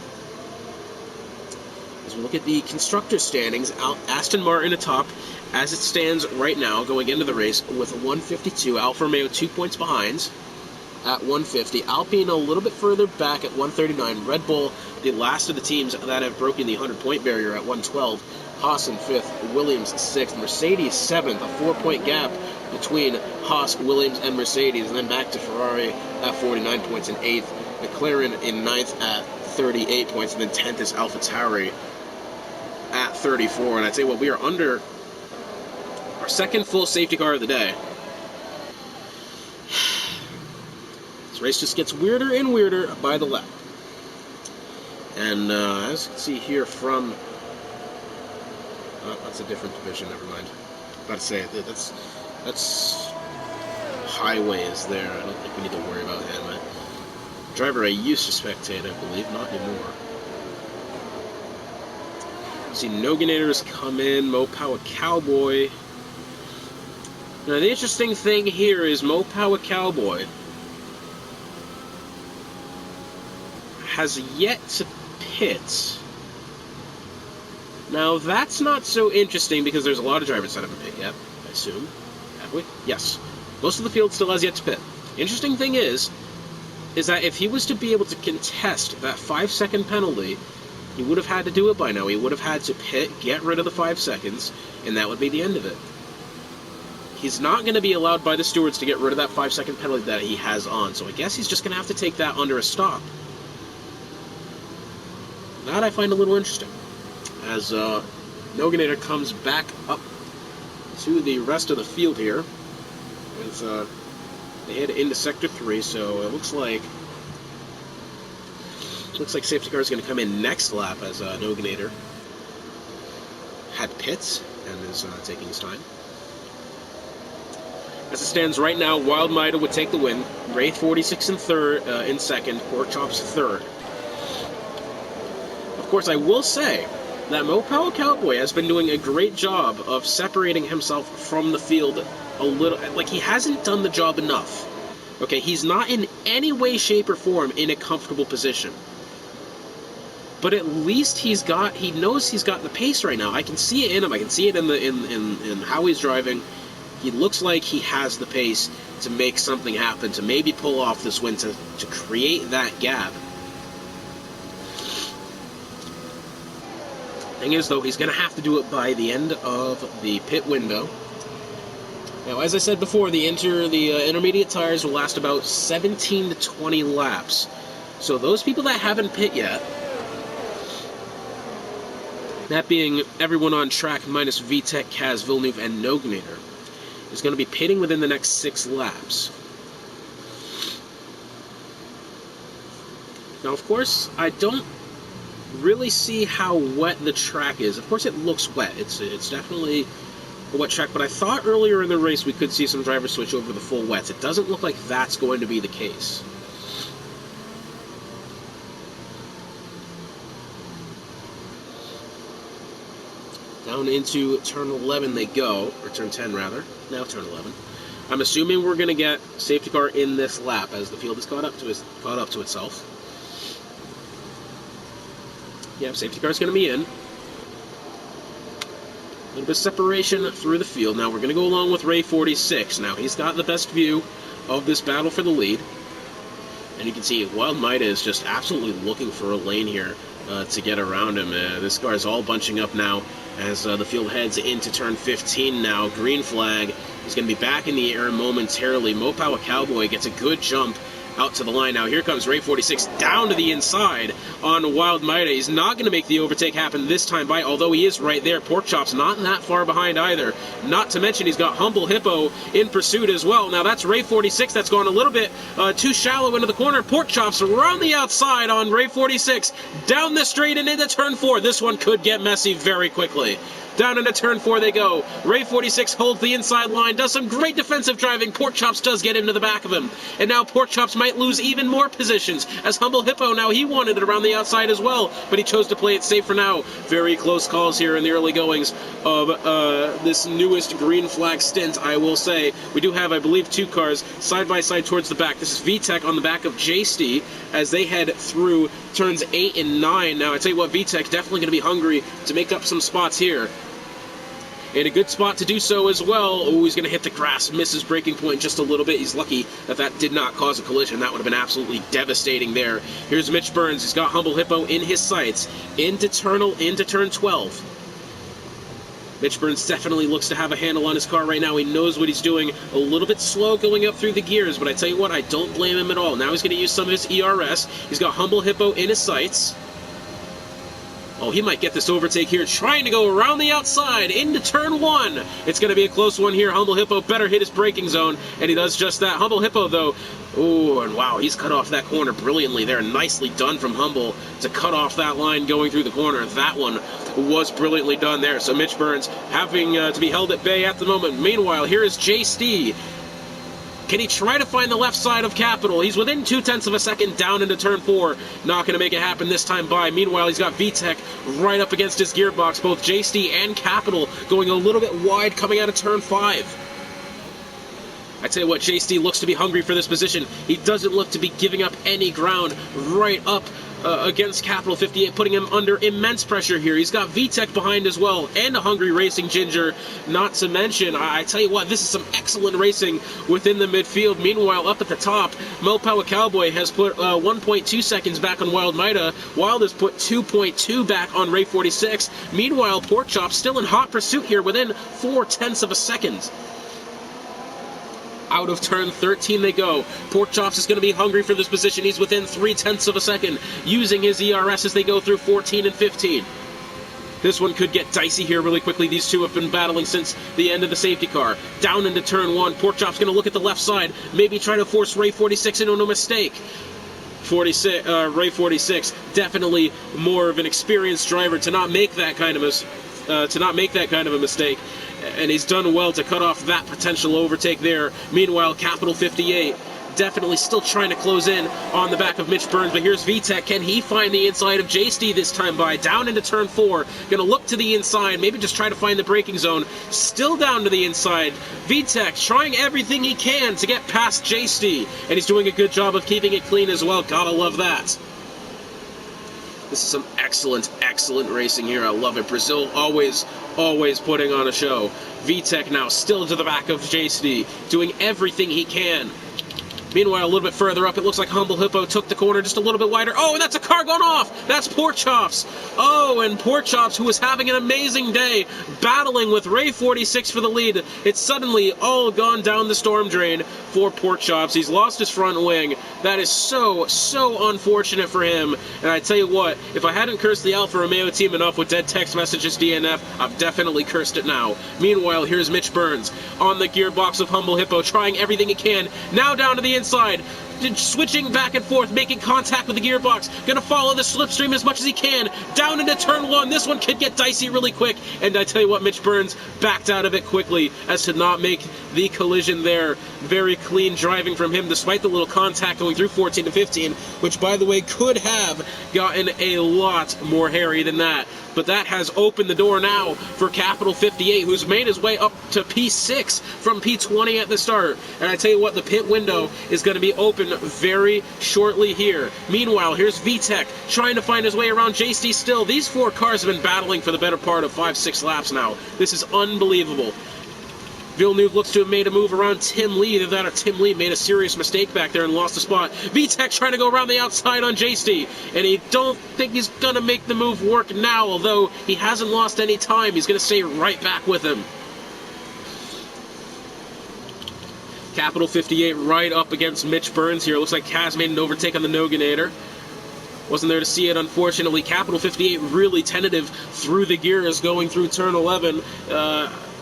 As we look at the constructor standings, Aston Martin atop as it stands right now going into the race with 152. Alfa Romeo 2 points behind at 150. Alpine a little bit further back at 139. Red Bull, the last of the teams that have broken the 100-point barrier at 112. Haas in 5th, Williams 6th, Mercedes 7th, a 4-point gap between Haas, Williams, and Mercedes, and then back to Ferrari at 49 points in 8th, McLaren in 9th at 38 points, and then 10th is AlphaTauri at 34. And I'd say, well, we are under our second full safety car of the day. This race just gets weirder and weirder by the lap. And as you can see here from... that's a different division, never mind. About to say, that's Highway is there. I don't think we need to worry about him. Driver I used to spectate, I believe, not anymore. See, Noganator's come in, Mopowa Cowboy. Now, the interesting thing here is Mopowa Cowboy has yet to pit. Now, that's not so interesting because there's a lot of drivers that haven't pit yet, I assume. Have we? Yes. Most of the field still has yet to pit. Interesting thing is that if he was to be able to contest that 5-second penalty, he would have had to do it by now. He would have had to pit, get rid of the 5 seconds, and that would be the end of it. He's not going to be allowed by the stewards to get rid of that 5-second penalty that he has on, so I guess he's just going to have to take that under a stop. That I find a little interesting. As Noganator comes back up to the rest of the field here, as they head into Sector 3, so it looks like safety car is going to come in next lap as Noganator had pits and is taking his time. As it stands right now, Wild Mida would take the win. Wraith 46 in second, Porkchop's third. Of course, I will say that Mopowa Cowboy has been doing a great job of separating himself from the field a little. Like, he hasn't done the job enough. Okay, he's not in any way, shape, or form in a comfortable position. But at least he knows he's got the pace right now. I can see it in him. I can see it in how he's driving. He looks like he has the pace to make something happen, to maybe pull off this win, to create that gap. Thing is, though, he's going to have to do it by the end of the pit window. Now, as I said before, the intermediate tires will last about 17 to 20 laps. So those people that haven't pit yet, that being everyone on track minus VTEC, Kaz, Villeneuve, and Noganator, is going to be pitting within the next 6 laps. Now, of course, I don't really see how wet the track is. Of course, it looks wet. It's definitely a wet track, but I thought earlier in the race we could see some drivers switch over to the full wets. It doesn't look like that's going to be the case. Down into turn 11 they go, or turn 10 rather. Now turn 11. I'm assuming we're going to get safety car in this lap as the field is caught up to itself. Yeah, safety car is going to be in. A little bit of separation through the field. Now we're going to go along with Ray 46. Now he's got the best view of this battle for the lead. And you can see Wild Mida is just absolutely looking for a lane here to get around him. This car is all bunching up now as the field heads into turn 15 now. Green flag is going to be back in the air momentarily. Mopowa Cowboy gets a good jump out to the line. Now here comes Ray 46 down to the inside on Wild Mida. He's not going to make the overtake happen this time by, although he is right there. Porkchop's not that far behind either. Not to mention he's got Humble Hippo in pursuit as well. Now that's Ray 46 that's gone a little bit too shallow into the corner. Porkchop's around the outside on Ray 46, down the straight and into turn 4. This one could get messy very quickly. Down into turn 4 they go. Ray 46 holds the inside line, does some great defensive driving. Porkchops does get into the back of him. And now Porkchops might lose even more positions, as Humble Hippo, now he wanted it around the outside as well, but he chose to play it safe for now. Very close calls here in the early goings of this newest green flag stint, I will say. We do have, I believe, 2 cars side by side towards the back. This is VTEC on the back of J-Sty as they head through turns 8 and 9. Now, I tell you what, VTEC definitely going to be hungry to make up some spots here. And a good spot to do so as well. Oh, he's going to hit the grass, misses braking point just a little bit. He's lucky that that did not cause a collision. That would have been absolutely devastating there. Here's Mitch Burns. He's got Humble Hippo in his sights. Into turn 12. Mitch Burns definitely looks to have a handle on his car right now. He knows what he's doing. A little bit slow going up through the gears, but I tell you what, I don't blame him at all. Now he's going to use some of his ERS. He's got Humble Hippo in his sights. Oh, he might get this overtake here, trying to go around the outside into turn 1. It's going to be a close one here. Humble Hippo better hit his braking zone, and he does just that. Humble Hippo, though, oh, and wow, he's cut off that corner brilliantly there. Nicely done from Humble to cut off that line going through the corner. That one was brilliantly done there. So Mitch Burns having to be held at bay at the moment. Meanwhile, here is J-Sty Can he try to find the left side of Capital? He's within 0.2 of a second down into turn 4. Not going to make it happen this time by. Meanwhile, he's got VTech right up against his gearbox. Both JST and Capital going a little bit wide coming out of turn 5. I tell you what, JST looks to be hungry for this position. He doesn't look to be giving up any ground right up against Capital 58, putting him under immense pressure here. He's got VTech behind as well, and a hungry Racing Ginger, not to mention. I tell you what, this is some excellent racing within the midfield. Meanwhile, up at the top, Mopowa Cowboy has put 1.2 seconds back on Wild Mida. Wild has put 2.2 back on Ray 46. Meanwhile, Porkchop still in hot pursuit here within 0.4 of a second. Out of turn 13 they go. Porkchops is going to be hungry for this position. He's within 0.3 of a second, using his ERS as they go through 14 and 15. This one could get dicey here really quickly. These two have been battling since the end of the safety car. Down into turn 1. Porkchop's going to look at the left side, maybe try to force Ray 46 into a mistake. Ray 46, definitely more of an experienced driver to not make that kind of a mistake. And he's done well to cut off that potential overtake there. Meanwhile, Capital 58 definitely still trying to close in on the back of Mitch Burns. But here's VTech. Can he find the inside of JST this time by? Down into turn 4. Going to look to the inside. Maybe just try to find the braking zone. Still down to the inside. VTech trying everything he can to get past JST. And he's doing a good job of keeping it clean as well. Gotta love that. This is some excellent, excellent racing here. I love it. Brazil always putting on a show. VTech now still to the back of JST, doing everything he can. Meanwhile, a little bit further up, it looks like Humble Hippo took the corner just a little bit wider. Oh, and that's a car going off! That's Porkchops! Oh, and Porkchops, who was having an amazing day, battling with Ray 46 for the lead. It's suddenly all gone down the storm drain for Porkchops. He's lost his front wing. That is so unfortunate for him. And I tell you what, if I hadn't cursed the Alfa Romeo team enough with dead text messages DNF, I've definitely cursed it now. Meanwhile, here's Mitch Burns on the gearbox of Humble Hippo, trying everything he can. Now down to the inside, switching back and forth, making contact with the gearbox, gonna follow the slipstream as much as he can, down into turn 1. This one could get dicey really quick, and I tell you what, Mitch Burns backed out of it quickly as to not make the collision there. Very clean driving from him, despite the little contact going through 14 to 15, which, by the way, could have gotten a lot more hairy than that. But that has opened the door now for Capital 58, who's made his way up to P6 from P20 at the start. And I tell you what, the pit window is going to be open very shortly here. Meanwhile, here's VTech trying to find his way around JST still. These 4 cars have been battling for the better part of 5-6 laps now. This is unbelievable. Villeneuve looks to have made a move around Tim Lee. Either that or Tim Lee made a serious mistake back there and lost the spot. VTech trying to go around the outside on JST, and he don't think he's going to make the move work now, although he hasn't lost any time. He's going to stay right back with him. Capital 58 right up against Mitch Burns here. Looks like Kaz made an overtake on the Noganator. Wasn't there to see it, unfortunately. Capital 58 really tentative through the gears going through turn 11.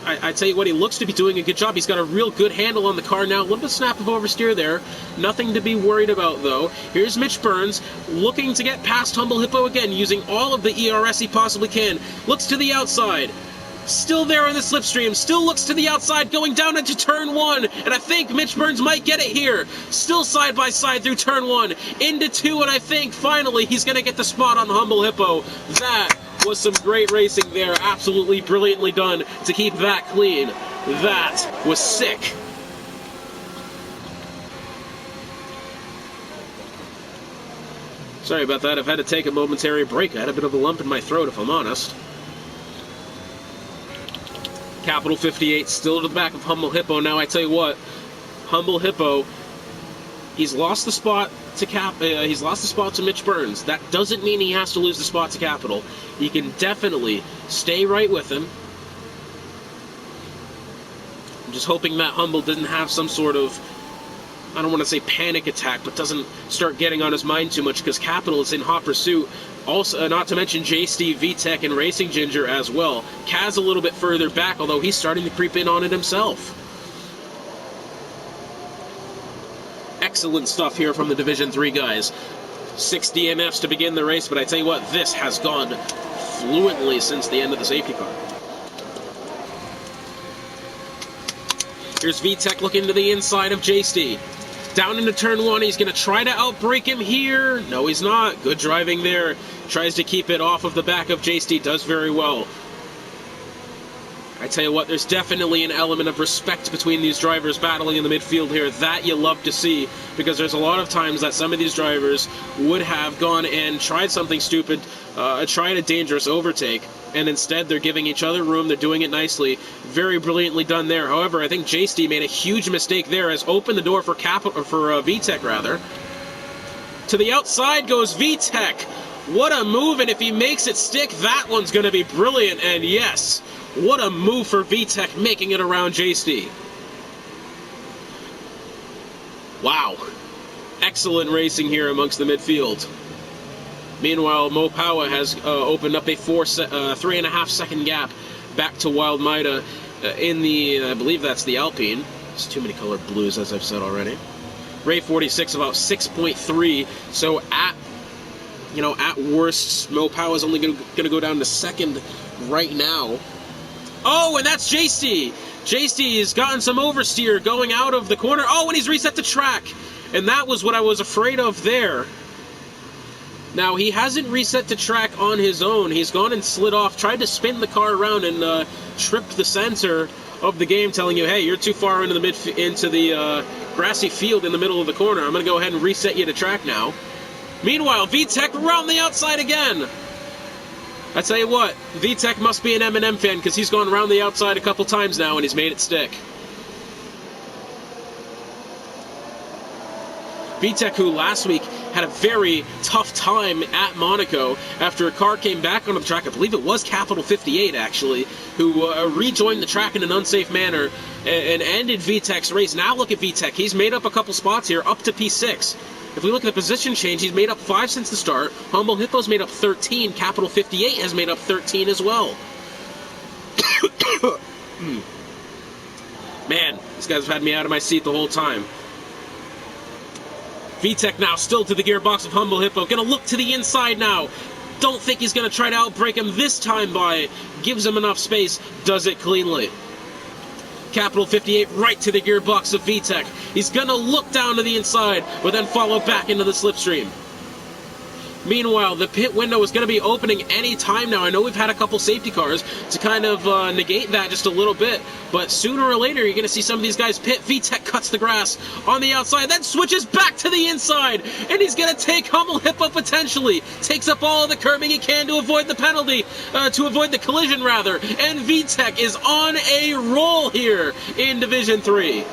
I tell you what, he looks to be doing a good job. He's got a real good handle on the car now. A little bit snap of oversteer there. Nothing to be worried about, though. Here's Mitch Burns looking to get past Humble Hippo again, using all of the ERS he possibly can. Looks to the outside. Still there in the slipstream. Still looks to the outside, going down into turn 1. And I think Mitch Burns might get it here. Still side by side through turn 1. Into 2, and I think finally he's going to get the spot on Humble Hippo. That was some great racing there. Absolutely brilliantly done to keep that clean. That was sick. Sorry about that. I've had to take a momentary break. I had a bit of a lump in my throat, if I'm honest. Capital 58 still to the back of Humble Hippo. Now I tell you what, Humble Hippo, he's lost the spot to Mitch Burns. That doesn't mean he has to lose the spot to Capital. He can definitely stay right with him. I'm just hoping that Humble didn't have some sort of, I don't want to say panic attack, but doesn't start getting on his mind too much, because Capital is in hot pursuit. Also, not to mention JST, VTech, and Racing Ginger as well. Kaz a little bit further back, although he's starting to creep in on it himself. Excellent stuff here from the Division 3 guys. 6 DNFs to begin the race, but I tell you what, this has gone fluently since the end of the safety car. Here's VTech looking to the inside of J-St. Down into turn 1, he's going to try to outbrake him here. No, he's not. Good driving there. Tries to keep it off of the back of J-St. Does very well. I tell you what, there's definitely an element of respect between these drivers battling in the midfield here. That you love to see, because there's a lot of times that some of these drivers would have gone and tried something stupid, tried a dangerous overtake, and instead they're giving each other room. They're doing it nicely. Very brilliantly done there. However, I think J-St made a huge mistake there, has opened the door for VTech rather. To the outside goes VTech. What a move, and if he makes it stick, that one's going to be brilliant, and yes, what a move for VTech, making it around J-St. Wow. Excellent racing here amongst the midfield. Meanwhile, Mo Power has opened up a 3.5 second gap back to Wild Mida in the, I believe that's the Alpine. There's too many colored blues, as I've said already. Ray 46 about 6.3, so at worst, Mo Power is only going to go down to second right now. Oh, and that's J-St. J-St has gotten some oversteer going out of the corner. Oh, and he's reset the track. And that was what I was afraid of there. Now, he hasn't reset the track on his own. He's gone and slid off, tried to spin the car around and tripped the center of the game, telling you, hey, you're too far into the grassy field in the middle of the corner. I'm going to go ahead and reset you to track now. Meanwhile, VTech around the outside again. I tell you what, VTech must be an M&M fan, because he's gone around the outside a couple times now and he's made it stick. VTech, who last week had a very tough time at Monaco after a car came back onto the track, I believe it was Capital 58 actually, who rejoined the track in an unsafe manner and ended VTech's race. Now look at VTech, he's made up a couple spots here, up to P6. If we look at the position change, he's made up 5 since the start. Humble Hippo's made up 13. Capital 58 has made up 13 as well. Man, these guys have had me out of my seat the whole time. VTech now still to the gearbox of Humble Hippo. Gonna look to the inside now. Don't think he's gonna try to outbrake him this time by. Gives him enough space. Does it cleanly. Capital 58 right to the gearbox of VTech. He's going to look down to the inside, but then follow back into the slipstream. Meanwhile, the pit window is going to be opening any time now. I know we've had a couple safety cars to kind of negate that just a little bit, but sooner or later you're going to see some of these guys pit. VTech cuts the grass on the outside, then switches back to the inside, and he's going to take Humble Hippo potentially. Takes up all the curbing he can to avoid the penalty, to avoid the collision rather, and VTech is on a roll here in Division 3.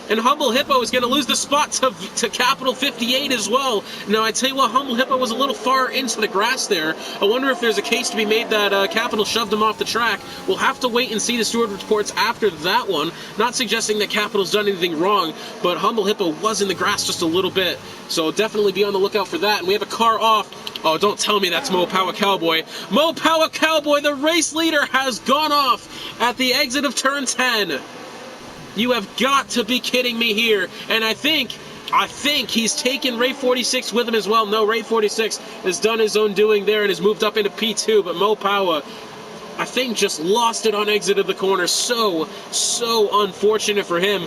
And Humble Hippo is going to lose the spot to Capital 58 as well. Now, I tell you what, Humble Hippo was a little far into the grass there. I wonder if there's a case to be made that Capital shoved him off the track. We'll have to wait and see the steward reports after that one. Not suggesting that Capital's done anything wrong, but Humble Hippo was in the grass just a little bit. So definitely be on the lookout for that. And we have a car off. Oh, don't tell me that's Mo Power Cowboy. Mo Power Cowboy, the race leader, has gone off at the exit of turn 10. You have got to be kidding me here. And I think he's taken Ray 46 with him as well. No, Ray 46 has done his own doing there and has moved up into P2. But Mo Power, I think, just lost it on exit of the corner. So unfortunate for him,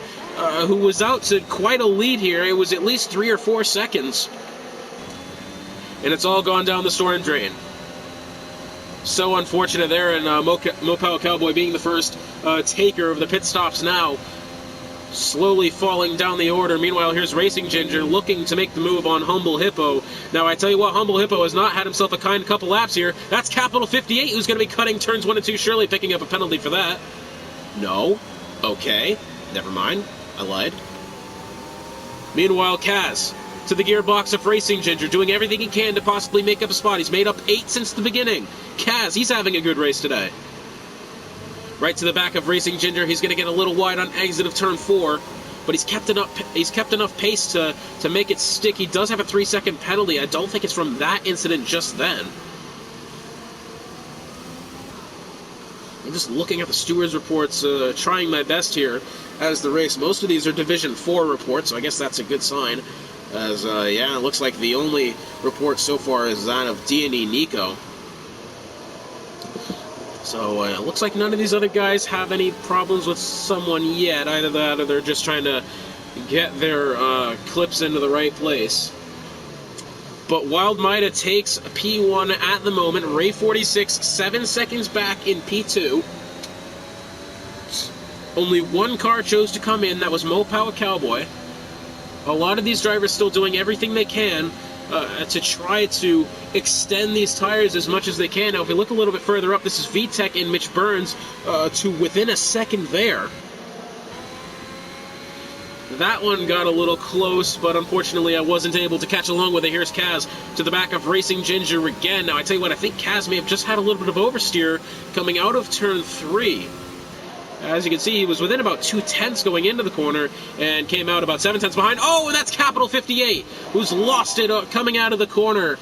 who was out to quite a lead here. It was at least 3 or 4 seconds. And it's all gone down the storm drain. So unfortunate there, and Mo Power Cowboy being the first taker of the pit stops now, slowly falling down the order. Meanwhile, here's Racing Ginger looking to make the move on Humble Hippo. Now, I tell you what, Humble Hippo has not had himself a kind couple laps here. That's Capital 58 who's going to be cutting turns 1 and 2, surely picking up a penalty for that. No. Okay. Never mind. I lied. Meanwhile, Kaz to the gearbox of Racing Ginger, doing everything he can to possibly make up a spot. He's made up 8 since the beginning. Kaz, he's having a good race today. Right to the back of Racing Ginger, he's going to get a little wide on exit of turn 4, but he's kept enough pace to make it stick. He does have a 3-second penalty. I don't think it's from that incident just then. I'm just looking at the stewards' reports, trying my best here as the race. Most of these are Division 4 reports, so I guess that's a good sign. As, yeah, it looks like the only report so far is that of D&E Nico. So it looks like none of these other guys have any problems with someone yet. Either that or they're just trying to get their clips into the right place. But Wild Mida takes P1 at the moment. Ray 46, 7 seconds back in P2. Only one car chose to come in. That was Mopowa Cowboy. A lot of these drivers still doing everything they can to try to extend these tires as much as they can. Now, if we look a little bit further up, this is VTech and Mitch Burns to within a second there. That one got a little close, but unfortunately I wasn't able to catch along with it. Here's Kaz to the back of Racing Ginger again. Now, I tell you what, I think Kaz may have just had a little bit of oversteer coming out of turn 3. As you can see, he was within about 2/10 going into the corner and came out about 7/10 behind. Oh, and that's Capital 58, who's lost it coming out of the corner.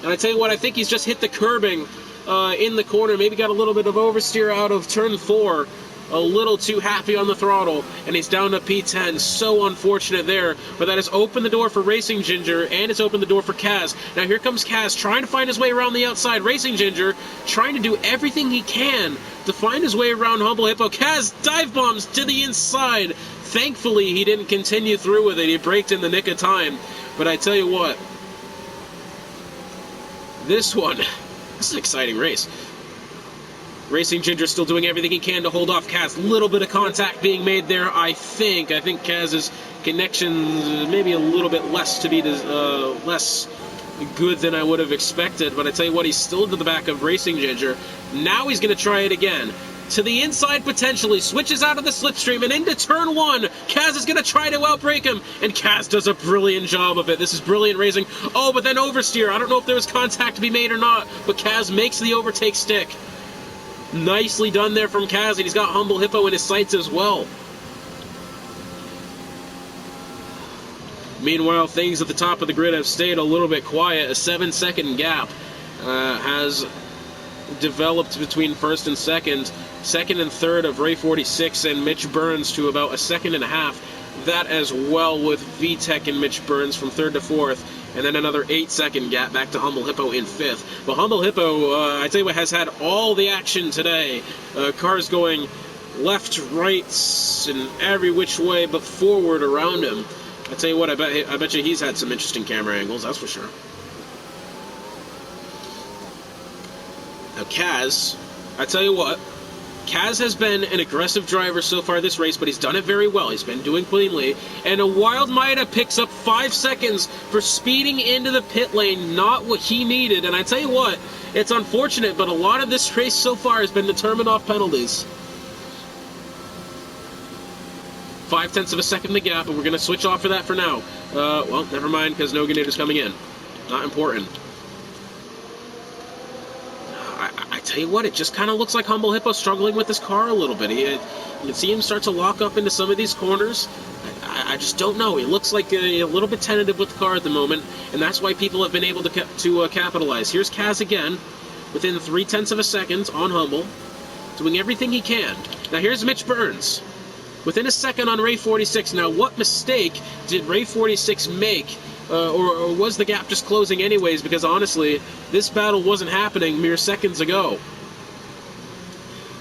And I tell you what, I think he's just hit the curbing in the corner. Maybe got a little bit of oversteer out of turn 4. A little too happy on the throttle, and he's down to P10. So unfortunate there, but that has opened the door for Racing Ginger, and it's opened the door for Kaz. Now here comes Kaz, trying to find his way around the outside. Racing Ginger trying to do everything he can to find his way around Humble Hippo. Kaz dive bombs to the inside. Thankfully, he didn't continue through with it. He braked in the nick of time. But I tell you what, this is an exciting race. Racing Ginger still doing everything he can to hold off Kaz. Little bit of contact being made there, I think. I think Kaz's connection maybe a little bit less less good than I would have expected. But I tell you what, he's still to the back of Racing Ginger. Now he's going to try it again. To the inside potentially, switches out of the slipstream and into turn 1. Kaz is going to try to outbrake him, and Kaz does a brilliant job of it. This is brilliant racing. Oh, but then oversteer. I don't know if there was contact to be made or not, but Kaz makes the overtake stick. Nicely done there from Kaz, and he's got Humble Hippo in his sights as well. Meanwhile, things at the top of the grid have stayed a little bit quiet. A 7-second gap has developed between first and second. Second and third of Ray 46 and Mitch Burns to about a second and a half. That as well with VTech and Mitch Burns from third to fourth. And then another 8-second gap back to Humble Hippo in fifth. But Humble Hippo, I tell you what, has had all the action today. Cars going left, right, and every which way but forward around him. I tell you what, I bet you he's had some interesting camera angles, that's for sure. Now Kaz, I tell you what, Kaz has been an aggressive driver so far this race, but he's done it very well. He's been doing cleanly. And a Wild Mida picks up 5 seconds for speeding into the pit lane, not what he needed. And I tell you what, it's unfortunate, but a lot of this race so far has been determined off penalties. 0.5 of a second the gap, and we're going to switch off for that for now. Well, never mind, because Noganator's coming in. Not important. I tell you what, it just kind of looks like Humble Hippo struggling with this car a little bit. You can see him start to lock up into some of these corners. I just don't know. He looks like a little bit tentative with the car at the moment, and that's why people have been able to capitalize. Here's Kaz again, within 0.3 of a second on Humble, doing everything he can. Now here's Mitch Burns, within a second on Ray 46. Now what mistake did Ray 46 make? Or was the gap just closing anyways? Because honestly, this battle wasn't happening mere seconds ago.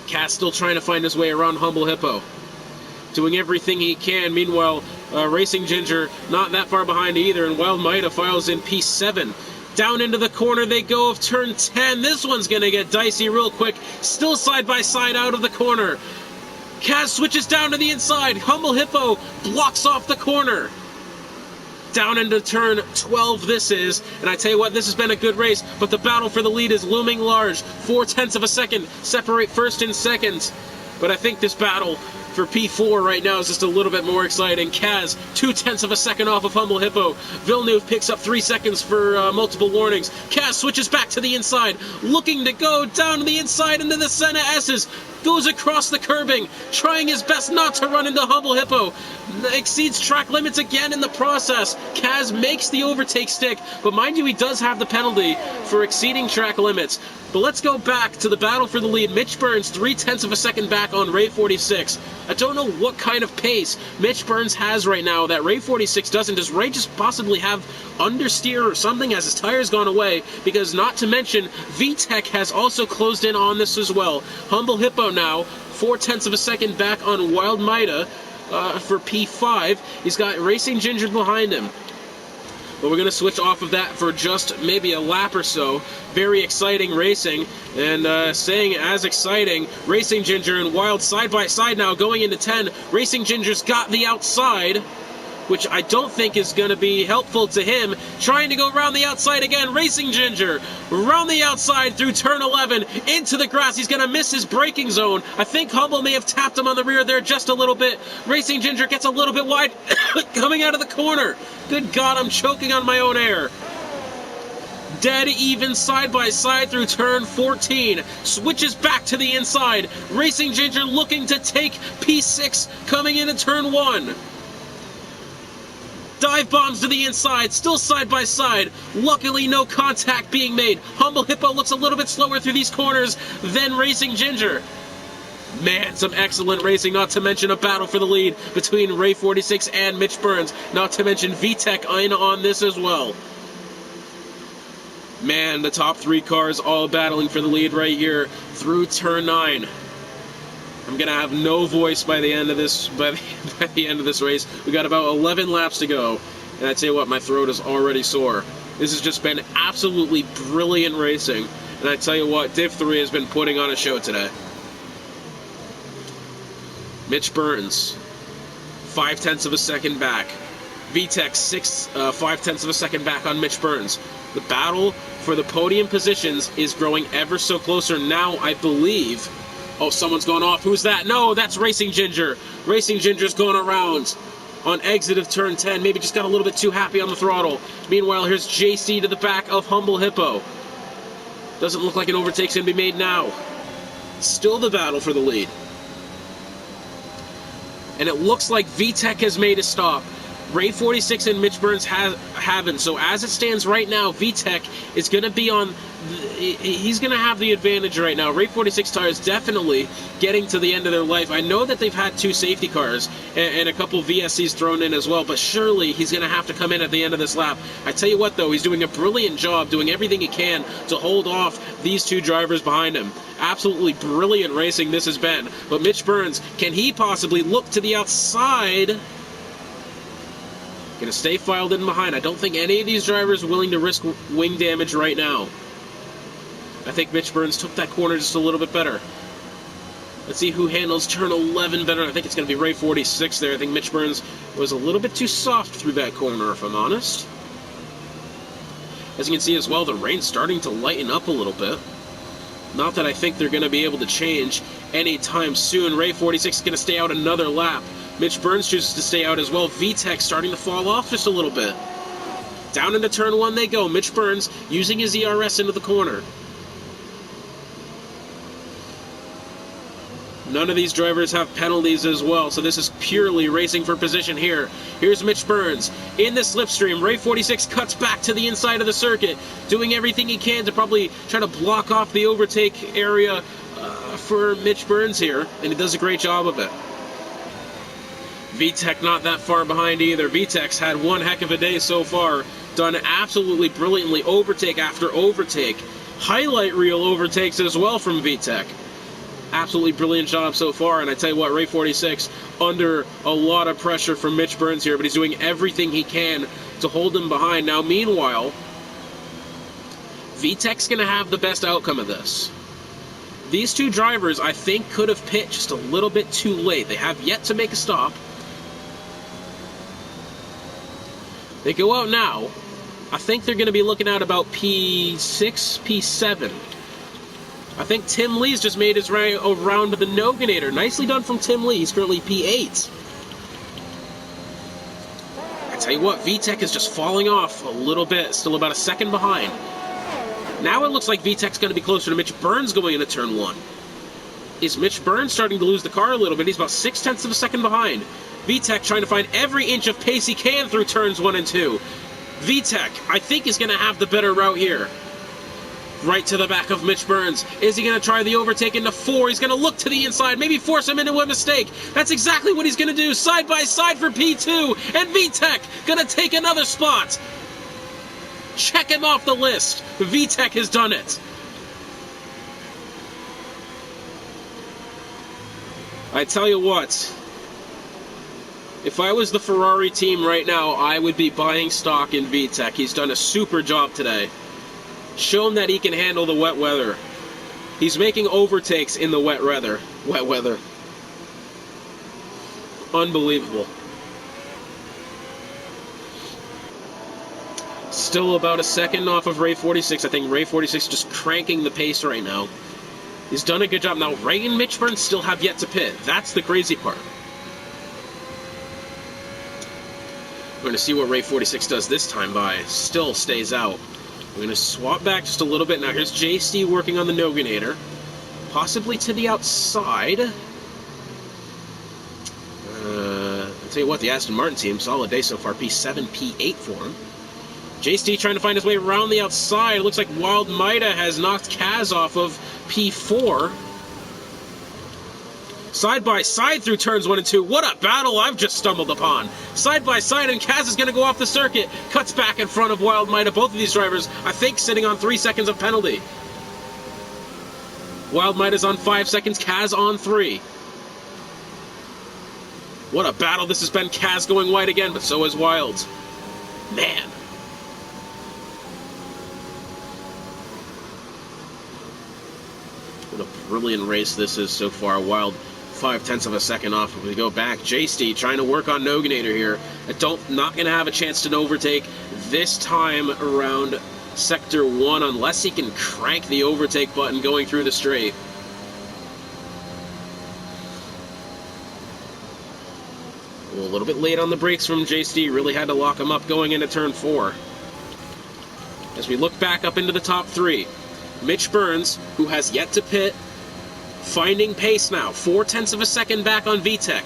Kaz still trying to find his way around Humble Hippo, doing everything he can. Meanwhile, Racing Ginger not that far behind either, and Wild Mida files in P7. Down into the corner they go of turn 10. This one's going to get dicey real quick. Still side by side out of the corner. Kaz switches down to the inside. Humble Hippo blocks off the corner. Down into turn 12 this is, and I tell you what, this has been a good race, but the battle for the lead is looming large. 0.4 of a second separate first and second, but I think this battle for P4 right now is just a little bit more exciting. Kaz, 0.2 of a second off of Humble Hippo. Villeneuve picks up 3 seconds for multiple warnings. Kaz switches back to the inside, looking to go down to the inside into the Senna S's. Goes across the curbing, trying his best not to run into Humble Hippo. Exceeds track limits again in the process. Kaz makes the overtake stick, but mind you, he does have the penalty for exceeding track limits. But let's go back to the battle for the lead. Mitch Burns, 0.3 of a second back back on Ray 46. I don't know what kind of pace Mitch Burns has right now that Ray 46 doesn't. Does Ray just possibly have understeer or something? Has his tires gone away? Because not to mention, VTech has also closed in on this as well. Humble Hippo now 0.4 of a second back on Wild Mida for P5. He's got Racing Ginger behind him. But we're going to switch off of that for just maybe a lap or so. Very exciting racing. And saying as exciting, Racing Ginger and Wild side by side now going into 10. Racing Ginger's got the outside, which I don't think is going to be helpful to him. Trying to go around the outside again. Racing Ginger around the outside through turn 11 into the grass. He's going to miss his braking zone. I think Humble may have tapped him on the rear there just a little bit. Racing Ginger gets a little bit wide coming out of the corner. Good God, I'm choking on my own air. Dead even side by side through turn 14. Switches back to the inside. Racing Ginger looking to take P6 coming into turn 1. Dive bombs to the inside, still side by side. Luckily, no contact being made. Humble Hippo looks a little bit slower through these corners than Racing Ginger. Man, some excellent racing, not to mention a battle for the lead between Ray 46 and Mitch Burns. Not to mention VTech in on this as well. Man, the top 3 cars all battling for the lead right here through turn 9. I'm gonna have no voice by the end of this by the end of this race. We got about 11 laps to go, and I tell you what, my throat is already sore. This has just been absolutely brilliant racing, and I tell you what, Div 3 has been putting on a show today. Mitch Burns, 0.5 of a second back. VTech 0.5 of a second back on Mitch Burns. The battle for the podium positions is growing ever so closer now, I believe. Oh, someone's gone off. Who's that? No, that's Racing Ginger. Racing Ginger's going around on exit of turn 10. Maybe just got a little bit too happy on the throttle. Meanwhile, here's JC to the back of Humble Hippo. Doesn't look like an overtake's going to be made now. Still the battle for the lead. And it looks like VTech has made a stop. Ray 46 and Mitch Burns haven't. So as it stands right now, VTech is going to be on... He's going to have the advantage right now. Ray 46 tires definitely getting to the end of their life. I know that they've had 2 safety cars and a couple VSCs thrown in as well, but surely he's going to have to come in at the end of this lap. I tell you what, though, he's doing a brilliant job, doing everything he can to hold off these 2 drivers behind him. Absolutely brilliant racing this has been. But Mitch Burns, can he possibly look to the outside? Going to stay filed in behind. I don't think any of these drivers are willing to risk wing damage right now. I think Mitch Burns took that corner just a little bit better. Let's see who handles turn 11 better. I think it's going to be Ray 46 there. I think Mitch Burns was a little bit too soft through that corner, if I'm honest. As you can see as well, the rain's starting to lighten up a little bit. Not that I think they're going to be able to change anytime soon. Ray 46 is going to stay out another lap. Mitch Burns chooses to stay out as well. VTech starting to fall off just a little bit. Down into turn 1 they go. Mitch Burns using his ERS into the corner. None of these drivers have penalties as well, so this is purely racing for position here. Here's Mitch Burns in the slipstream. Ray 46 cuts back to the inside of the circuit, doing everything he can to probably try to block off the overtake area for Mitch Burns here, and he does a great job of it. VTech not that far behind either. VTech's had one heck of a day so far, done absolutely brilliantly, overtake after overtake. Highlight reel overtakes as well from VTech. Absolutely brilliant job so far, and I tell you what, Ray 46 under a lot of pressure from Mitch Burns here, but he's doing everything he can to hold him behind. Now, meanwhile, VTech's going to have the best outcome of this. These 2 drivers, I think, could have pit just a little bit too late. They have yet to make a stop. They go out now. I think they're going to be looking at about P6, P7. I think Tim Lee's just made his way around to the Noganator. Nicely done from Tim Lee. He's currently P8. I tell you what, VTech is just falling off a little bit. Still about a second behind. Now it looks like VTech's going to be closer to Mitch Burns going into turn 1. Is Mitch Burns starting to lose the car a little bit? He's about 0.6 of a second behind. VTech trying to find every inch of pace he can through turns 1 and 2. VTech, I think, is going to have the better route here. Right to the back of Mitch Burns. Is he going to try the overtake into 4? He's going to look to the inside, maybe force him into a mistake. That's exactly what he's going to do. Side by side for P2. And VTech going to take another spot. Check him off the list. VTech has done it. I tell you what, if I was the Ferrari team right now, I would be buying stock in VTech. He's done a super job today. Shown that he can handle the wet weather. He's making overtakes in the wet weather. Unbelievable. Still about a second off of Ray 46. I think Ray 46 just cranking the pace right now. He's done a good job. Now, Ray and Mitch Burns still have yet to pit. That's the crazy part. We're going to see what Ray 46 does this time by. Still stays out. We're going to swap back just a little bit. Now, here's JC working on the Noganator. Possibly to the outside. I'll tell you what, the Aston Martin team, solid day so far. P7, P8 for him. JC trying to find his way around the outside. It looks like Wild Mida has knocked Kaz off of P4. Side by side through turns 1 and 2. What a battle I've just stumbled upon. Side by side, and Kaz is going to go off the circuit. Cuts back in front of Wild Mida. Both of these drivers, I think, sitting on 3 seconds of penalty. Wild Mida's on 5 seconds. Kaz on 3. What a battle this has been. Kaz going wide again, but so is Wild. Man. What a brilliant race this is so far. Wild 0.5 of a second off. If we go back, JC trying to work on Noganator here. Not going to have a chance to overtake this time around Sector 1 unless he can crank the overtake button going through the straight. A little bit late on the brakes from JC. Really had to lock him up going into turn 4. As we look back up into the top 3, Mitch Burns, who has yet to pit, finding pace now. 0.4 of a second back on VTech.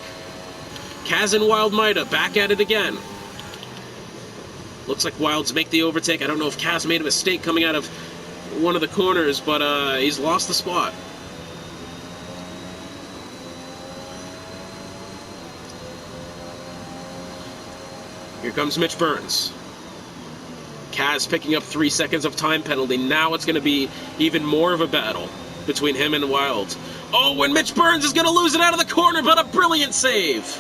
Kaz and Wild Mida back at it again. Looks like Wilds make the overtake. I don't know if Kaz made a mistake coming out of one of the corners, but he's lost the spot. Here comes Mitch Burns. Kaz picking up 3 seconds of time penalty. Now it's going to be even more of a battle between him and Wild. Oh, and Mitch Burns is going to lose it out of the corner, but a brilliant save.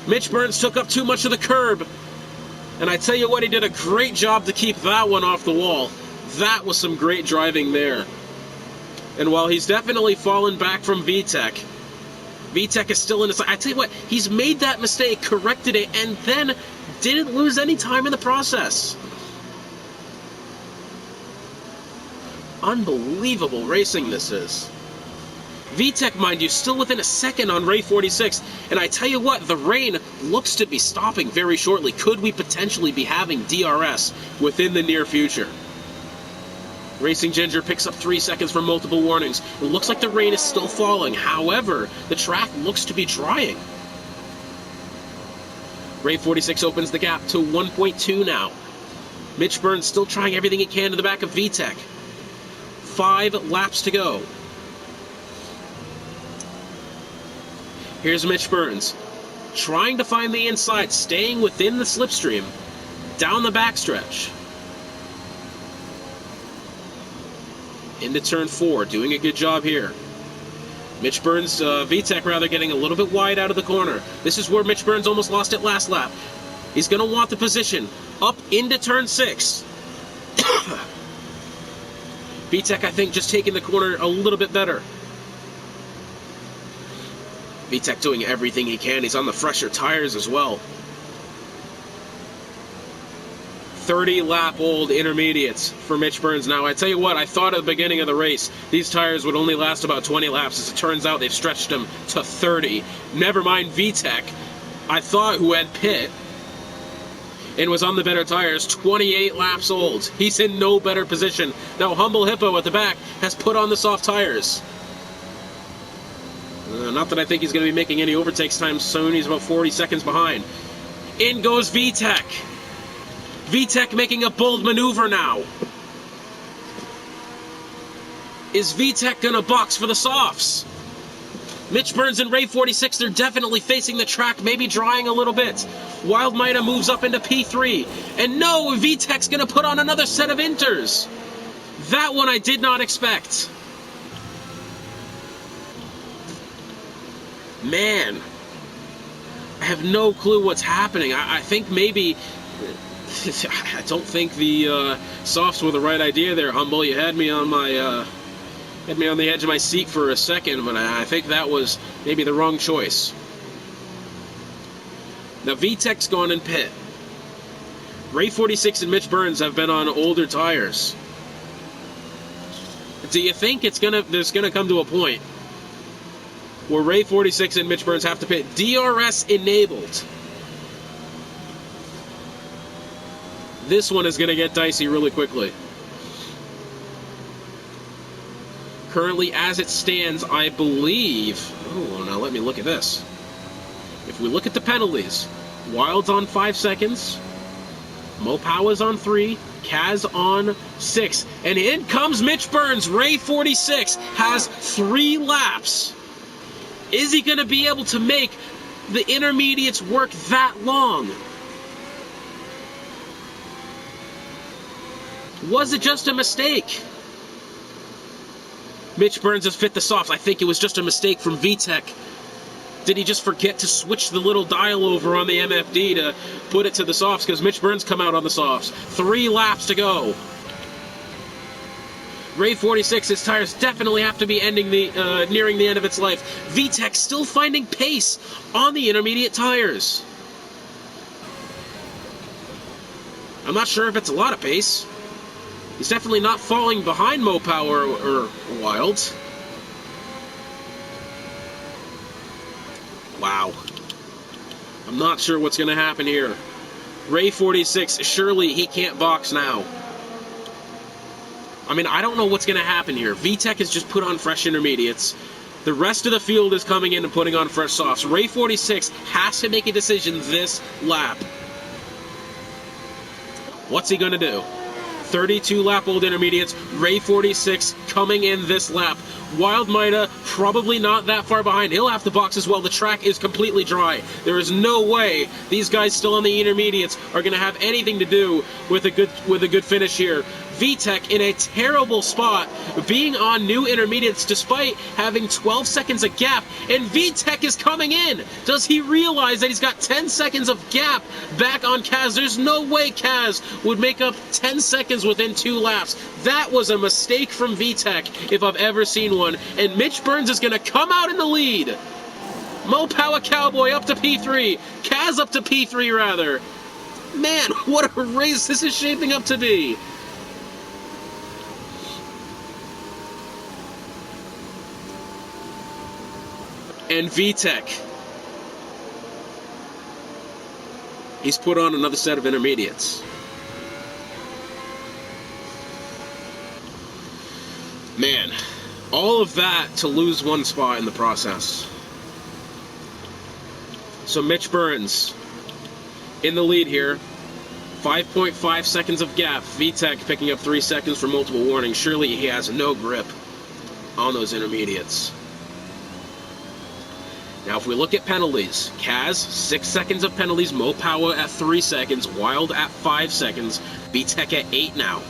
Mitch Burns took up too much of the curb. And I tell you what, he did a great job to keep that one off the wall. That was some great driving there. And while he's definitely fallen back from VTech, VTech is still in his... I tell you what, he's made that mistake, corrected it, and then didn't lose any time in the process. Unbelievable racing this is. VTech, mind you, still within a second on Ray 46. And I tell you what, the rain looks to be stopping very shortly. Could we potentially be having DRS within the near future? Racing Ginger picks up 3 seconds for multiple warnings. It looks like the rain is still falling. However, the track looks to be drying. Ray 46 opens the gap to 1.2 now. Mitch Burns still trying everything he can to the back of VTech. 5 laps to go. Here's Mitch Burns, trying to find the inside, staying within the slipstream, down the backstretch. Into turn 4, doing a good job here. Mitch Burns, VTech rather, getting a little bit wide out of the corner. This is where Mitch Burns almost lost it last lap. He's going to want the position up into turn 6. VTech, I think, just taking the corner a little bit better. VTech doing everything he can. He's on the fresher tires as well. 30-lap-old intermediates for Mitch Burns. Now, I tell you what, I thought at the beginning of the race these tires would only last about 20 laps. As it turns out, they've stretched them to 30. Never mind VTech, I thought, who had pit and was on the better tires, 28 laps old. He's in no better position. Now, Humble Hippo at the back has put on the soft tires. Not that I think he's going to be making any overtakes time soon. He's about 40 seconds behind. In goes VTech. VTech making a bold maneuver now. Is VTech gonna box for the softs? Mitch Burns and Ray 46, they're definitely facing the track, maybe drying a little bit. Wild Mida moves up into P3. And no, VTech's gonna put on another set of inters. That one I did not expect. Man, I have no clue what's happening. I think maybe... I don't think the softs were the right idea there, Humble. You had me on my... had me on the edge of my seat for a second, but I think that was maybe the wrong choice. Now, VTech's gone in pit. Ray 46 and Mitch Burns have been on older tires. Do you think there's gonna come to a point where Ray 46 and Mitch Burns have to pit DRS enabled? This one is gonna get dicey really quickly. Currently, as it stands, I believe... Oh, now let me look at this. If we look at the penalties, Wild's on 5 seconds, Mopawa's on 3, Kaz on 6, and in comes Mitch Burns. Ray 46 has 3 laps. Is he going to be able to make the intermediates work that long? Was it just a mistake? Mitch Burns has fit the softs. I think it was just a mistake from VTech. Did he just forget to switch the little dial over on the MFD to put it to the softs? Because Mitch Burns come out on the softs. 3 laps to go. Ray 46, his tires definitely have to be nearing the end of its life. VTech still finding pace on the intermediate tires. I'm not sure if it's a lot of pace. He's definitely not falling behind Mopower or Wild. Wow. I'm not sure what's going to happen here. Ray 46, surely he can't box now. I mean, I don't know what's going to happen here. VTech has just put on fresh intermediates. The rest of the field is coming in and putting on fresh softs. Ray 46 has to make a decision this lap. What's he going to do? 32 lap old intermediates, Ray 46 coming in this lap. Wild Mida probably not that far behind. He'll have to box as well. The track is completely dry. There is no way these guys still on the intermediates are going to have anything to do with a good finish here. VTech in a terrible spot, being on new intermediates despite having 12 seconds of gap, and VTech is coming in. Does he realize that he's got 10 seconds of gap back on Kaz? There's no way Kaz would make up 10 seconds within 2 laps. That was a mistake from VTech if I've ever seen one, and Mitch Burns is going to come out in the lead. Mopower Cowboy up to P3, Kaz up to P3 rather. Man, what a race this is shaping up to be. And VTech, he's put on another set of intermediates. Man, all of that to lose 1 spot in the process. So Mitch Burns in the lead here. 5.5 seconds of gap. VTech picking up 3 seconds for multiple warnings. Surely he has no grip on those intermediates. Now, if we look at penalties, Kaz, 6 seconds of penalties, Mopower at 3 seconds, Wild at 5 seconds, VTech at 8 now.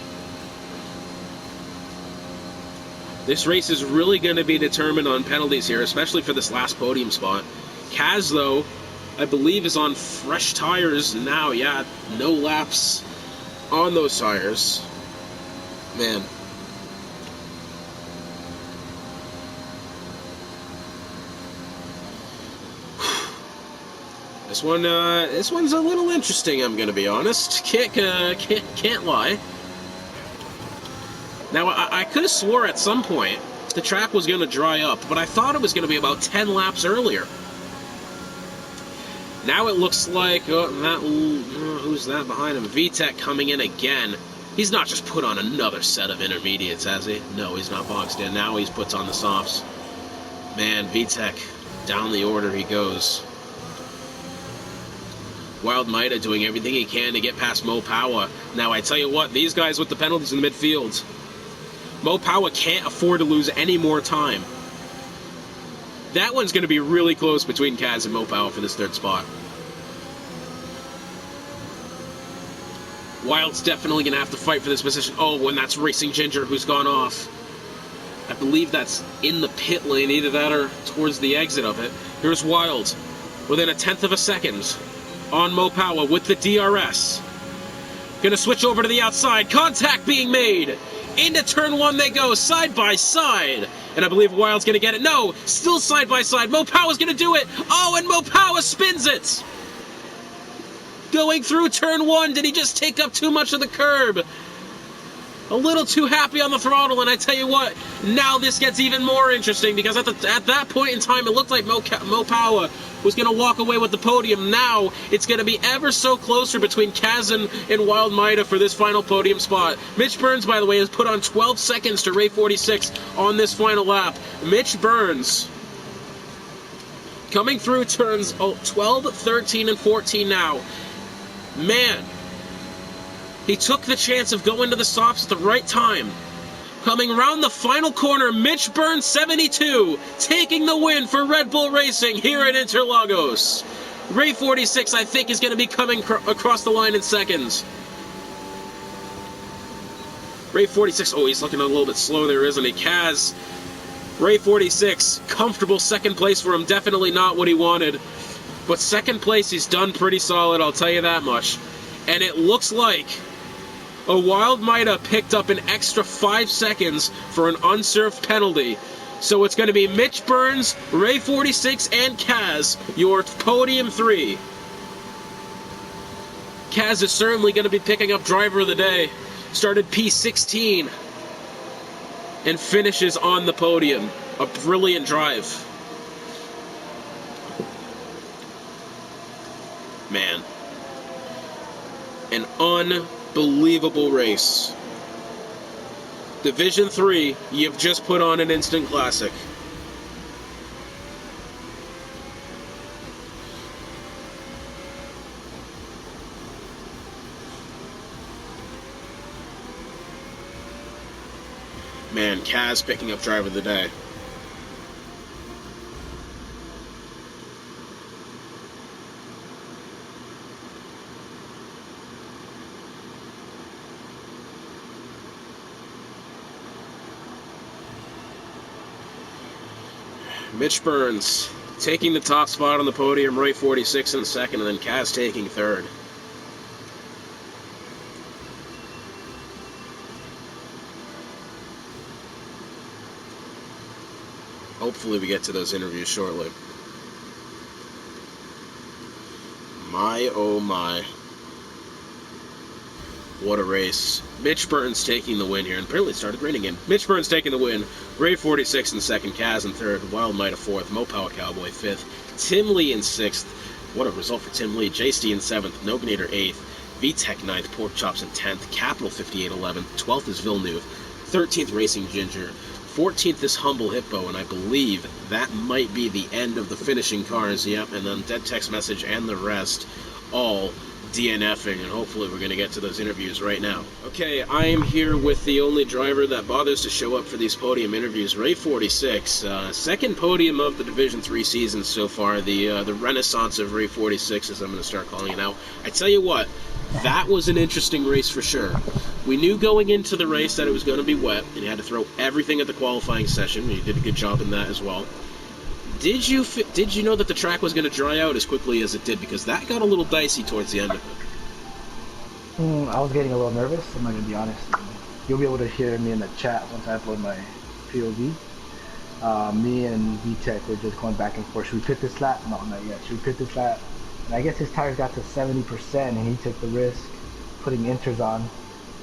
This race is really going to be determined on penalties here, especially for this last podium spot. Kaz, though, I believe is on fresh tires now. Yeah, no laps on those tires. Man. This one's a little interesting, I'm gonna be honest. Can't lie. Now, I could have swore at some point the track was gonna dry up, but I thought it was gonna be about 10 laps earlier. Now it looks like, who's that behind him? VTech coming in again. He's not just put on another set of intermediates, has he? No, he's not boxed in. Now he's puts on the softs. Man, VTech, down the order he goes. Wild Mida doing everything he can to get past Mopower. Now, I tell you what, these guys with the penalties in the midfield. Mopawa can't afford to lose any more time. That one's going to be really close between Kaz and Mopawa for this 3rd spot. Wild's definitely going to have to fight for this position. Oh, and that's Racing Ginger who's gone off. I believe that's in the pit lane, either that or towards the exit of it. Here's Wild, within 1/10 of a second, on Mopawa with the DRS. Gonna switch over to the outside, contact being made! Into turn 1 they go, side by side! And I believe Wild's gonna get it. No, still side by side, Mopawa's gonna do it! Oh, and Mopawa spins it! Going through turn 1, did he just take up too much of the curb? A little too happy on the throttle, and I tell you what, now this gets even more interesting, because at that point in time, it looked like Mopawa was going to walk away with the podium. Now, it's going to be ever so closer between Kazan and Wild Maida for this final podium spot. Mitch Burns, by the way, has put on 12 seconds to Ray 46 on this final lap. Mitch Burns coming through turns 12, 13, and 14 now. Man, he took the chance of going to the stops at the right time. Coming around the final corner, Mitch Burns 72, taking the win for Red Bull Racing here at Interlagos. Ray 46, I think, is going to be coming across the line in seconds. Ray 46, oh, he's looking a little bit slow there, isn't he? Kaz, Ray 46, comfortable 2nd place for him, definitely not what he wanted. But 2nd place, he's done pretty solid, I'll tell you that much. And it looks like a Wild Maida picked up an extra 5 seconds for an unserved penalty. So it's going to be Mitch Burns, Ray 46, and Kaz, your podium 3. Kaz is certainly going to be picking up driver of the day. Started P16 and finishes on the podium. A brilliant drive. Man. An unbelievable race. Division 3, you've just put on an instant classic. Man, Kaz picking up driver of the day. Mitch Burns taking the top spot on the podium, Ray 46 in 2nd, and then Kaz taking 3rd. Hopefully we get to those interviews shortly. My, oh my. What a race. Mitch Burns taking the win here, and apparently it started raining again. Mitch Burns taking the win. Ray 46 in 2nd, Kaz in 3rd, Wild Maida 4th, Mopawa Cowboy 5th, Tim Lee in 6th. What a result for Tim Lee. JC in 7th, Noganator 8th, VTech 9th, Pork Chops in 10th, Capital 58 11th, 12th is Villeneuve, 13th Racing Ginger, 14th is Humble Hippo, and I believe that might be the end of the finishing cars. Yep, and then Dead Text Message and the rest all DNFing, and hopefully we're going to get to those interviews right now. Okay, I am here with the only driver that bothers to show up for these podium interviews, Ray 46. Second podium of the Division 3 season so far, the renaissance of Ray 46, as I'm going to start calling it now. I tell you what, that was an interesting race for sure. We knew going into the race that it was going to be wet, and you had to throw everything at the qualifying session. You did a good job in that as well. Did you know that the track was going to dry out as quickly as it did? Because that got a little dicey towards the end of it. I was getting a little nervous, I'm not going to be honest. You'll be able to hear me in the chat once I upload my POV. Me and VTech were just going back and forth. Should we pit this lap? No, not yet. Should we pit this lap? And I guess his tires got to 70% and he took the risk putting inters on.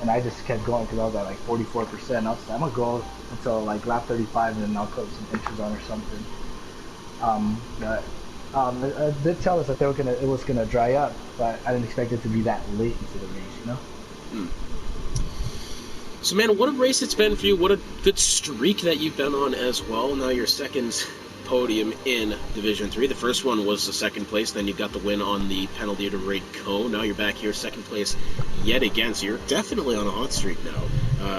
And I just kept going because I was at like 44%. I was like, I'm going to go until like lap 35 and then I'll put some inters on or something. It did tell us that it was gonna dry up, but I didn't expect it to be that late into the race, you know? So man, what a race it's been for you. What a good streak that you've been on as well. Now you're second podium in Division 3. The first one was the second place, then you got the win on the penalty to Raid Co. Now you're back here, second place yet again, so you're definitely on a hot streak now.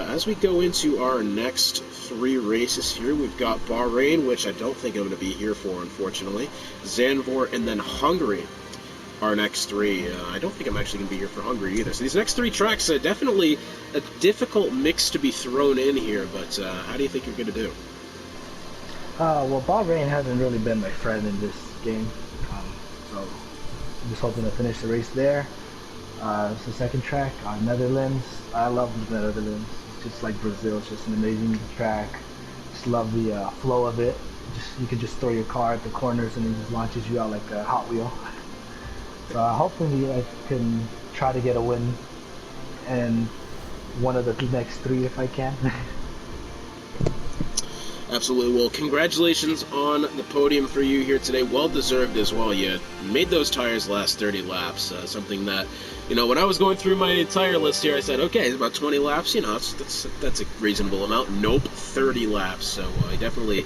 As we go into our next 3 races here, we've got Bahrain, which I don't think I'm going to be here for, unfortunately, Zandvoort, and then Hungary. Our next 3. I don't think I'm actually going to be here for Hungary either. So these next 3 tracks, definitely a difficult mix to be thrown in here, but how do you think you're going to do? Well, Bahrain hasn't really been my friend in this game, so I'm just hoping to finish the race there. It's the second track, Netherlands. I love the Netherlands. It's just like Brazil. It's just an amazing track. Just love the flow of it. You can just throw your car at the corners and it just launches you out like a Hot Wheel. So hopefully I can try to get a win and one of the next 3 if I can. Absolutely. Well, congratulations on the podium for you here today. Well deserved as well. You made those tires last 30 laps. Something that, when I was going through my entire list here, I said, okay, it's about 20 laps. That's a reasonable amount. Nope, 30 laps. So I definitely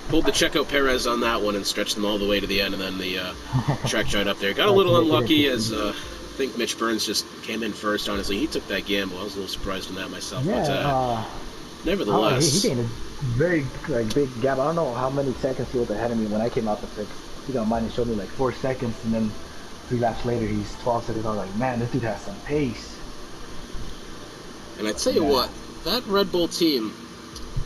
pulled the Checo Perez on that one and stretched them all the way to the end, and then the track dried up there. Got a little unlucky as I think Mitch Burns just came in first, honestly. He took that gamble. I was a little surprised in that myself. Yeah, but nevertheless. He gained a very big gap. I don't know how many seconds he was ahead of me when I came out the pit. He got mine and showed me like 4 seconds, and then 3 laps later he's 12 seconds. I was like, man, this dude has some pace. And I tell you what, that Red Bull team,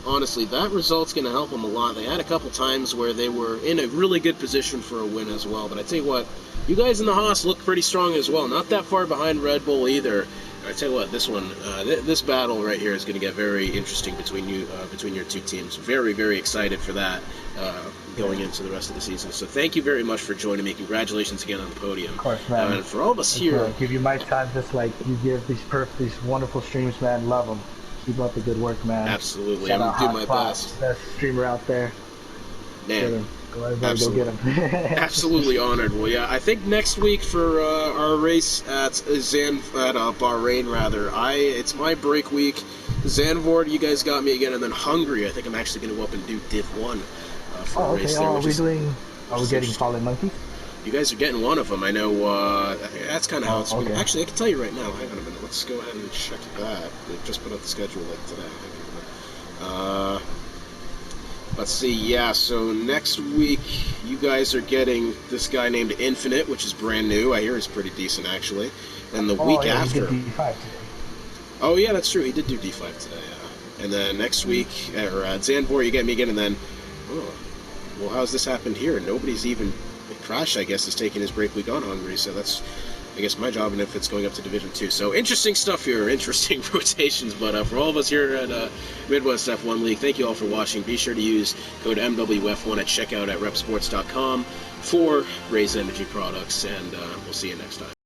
honestly, that result's going to help them a lot. They had a couple times where they were in a really good position for a win as well. But I tell you what, you guys in the Haas look pretty strong as well. Not that far behind Red Bull either. I tell you what, this one, this battle right here is going to get very interesting between your 2 teams. Very, very excited for that going into the rest of the season. So thank you very much for joining me. Congratulations again on the podium. Of course, man. And for all of us here, I'll give you my time just like you give these wonderful streams, man. Love them. Keep up the good work, man. Absolutely, I'm gonna do my best. Best streamer out there. Man, Absolutely. Go get him. Absolutely honored. Well, yeah, I think next week for our race at Bahrain, rather, it's my break week. Zandvoort, you guys got me again, and then Hungary. I think I'm actually going to go up and do Div 1 for a race there. Are we getting Fallen Monkey? You guys are getting one of them. I know that's kind of how it's been. Okay. Actually, I can tell you right now. Hang on a minute. Let's go ahead and check that. They just put out the schedule like today. Hang on a minute. Let's see, yeah, so next week you guys are getting this guy named Infinite, which is brand new. I hear he's pretty decent, actually. And the week after... He did D5 today. Oh, yeah, that's true. He did do D5 today, yeah. And then next week, Zandvoort, you get me again, and then... Oh, well, how's this happened here? Nobody's even... Crash, I guess, is taking his break week on Hungary, so that's... I guess my job, and if it's going up to Division 2. So interesting stuff here, interesting rotations. But for all of us here at Midwest F1 League, thank you all for watching. Be sure to use code MWF1 at checkout at repsports.com for Raise Energy products, and we'll see you next time.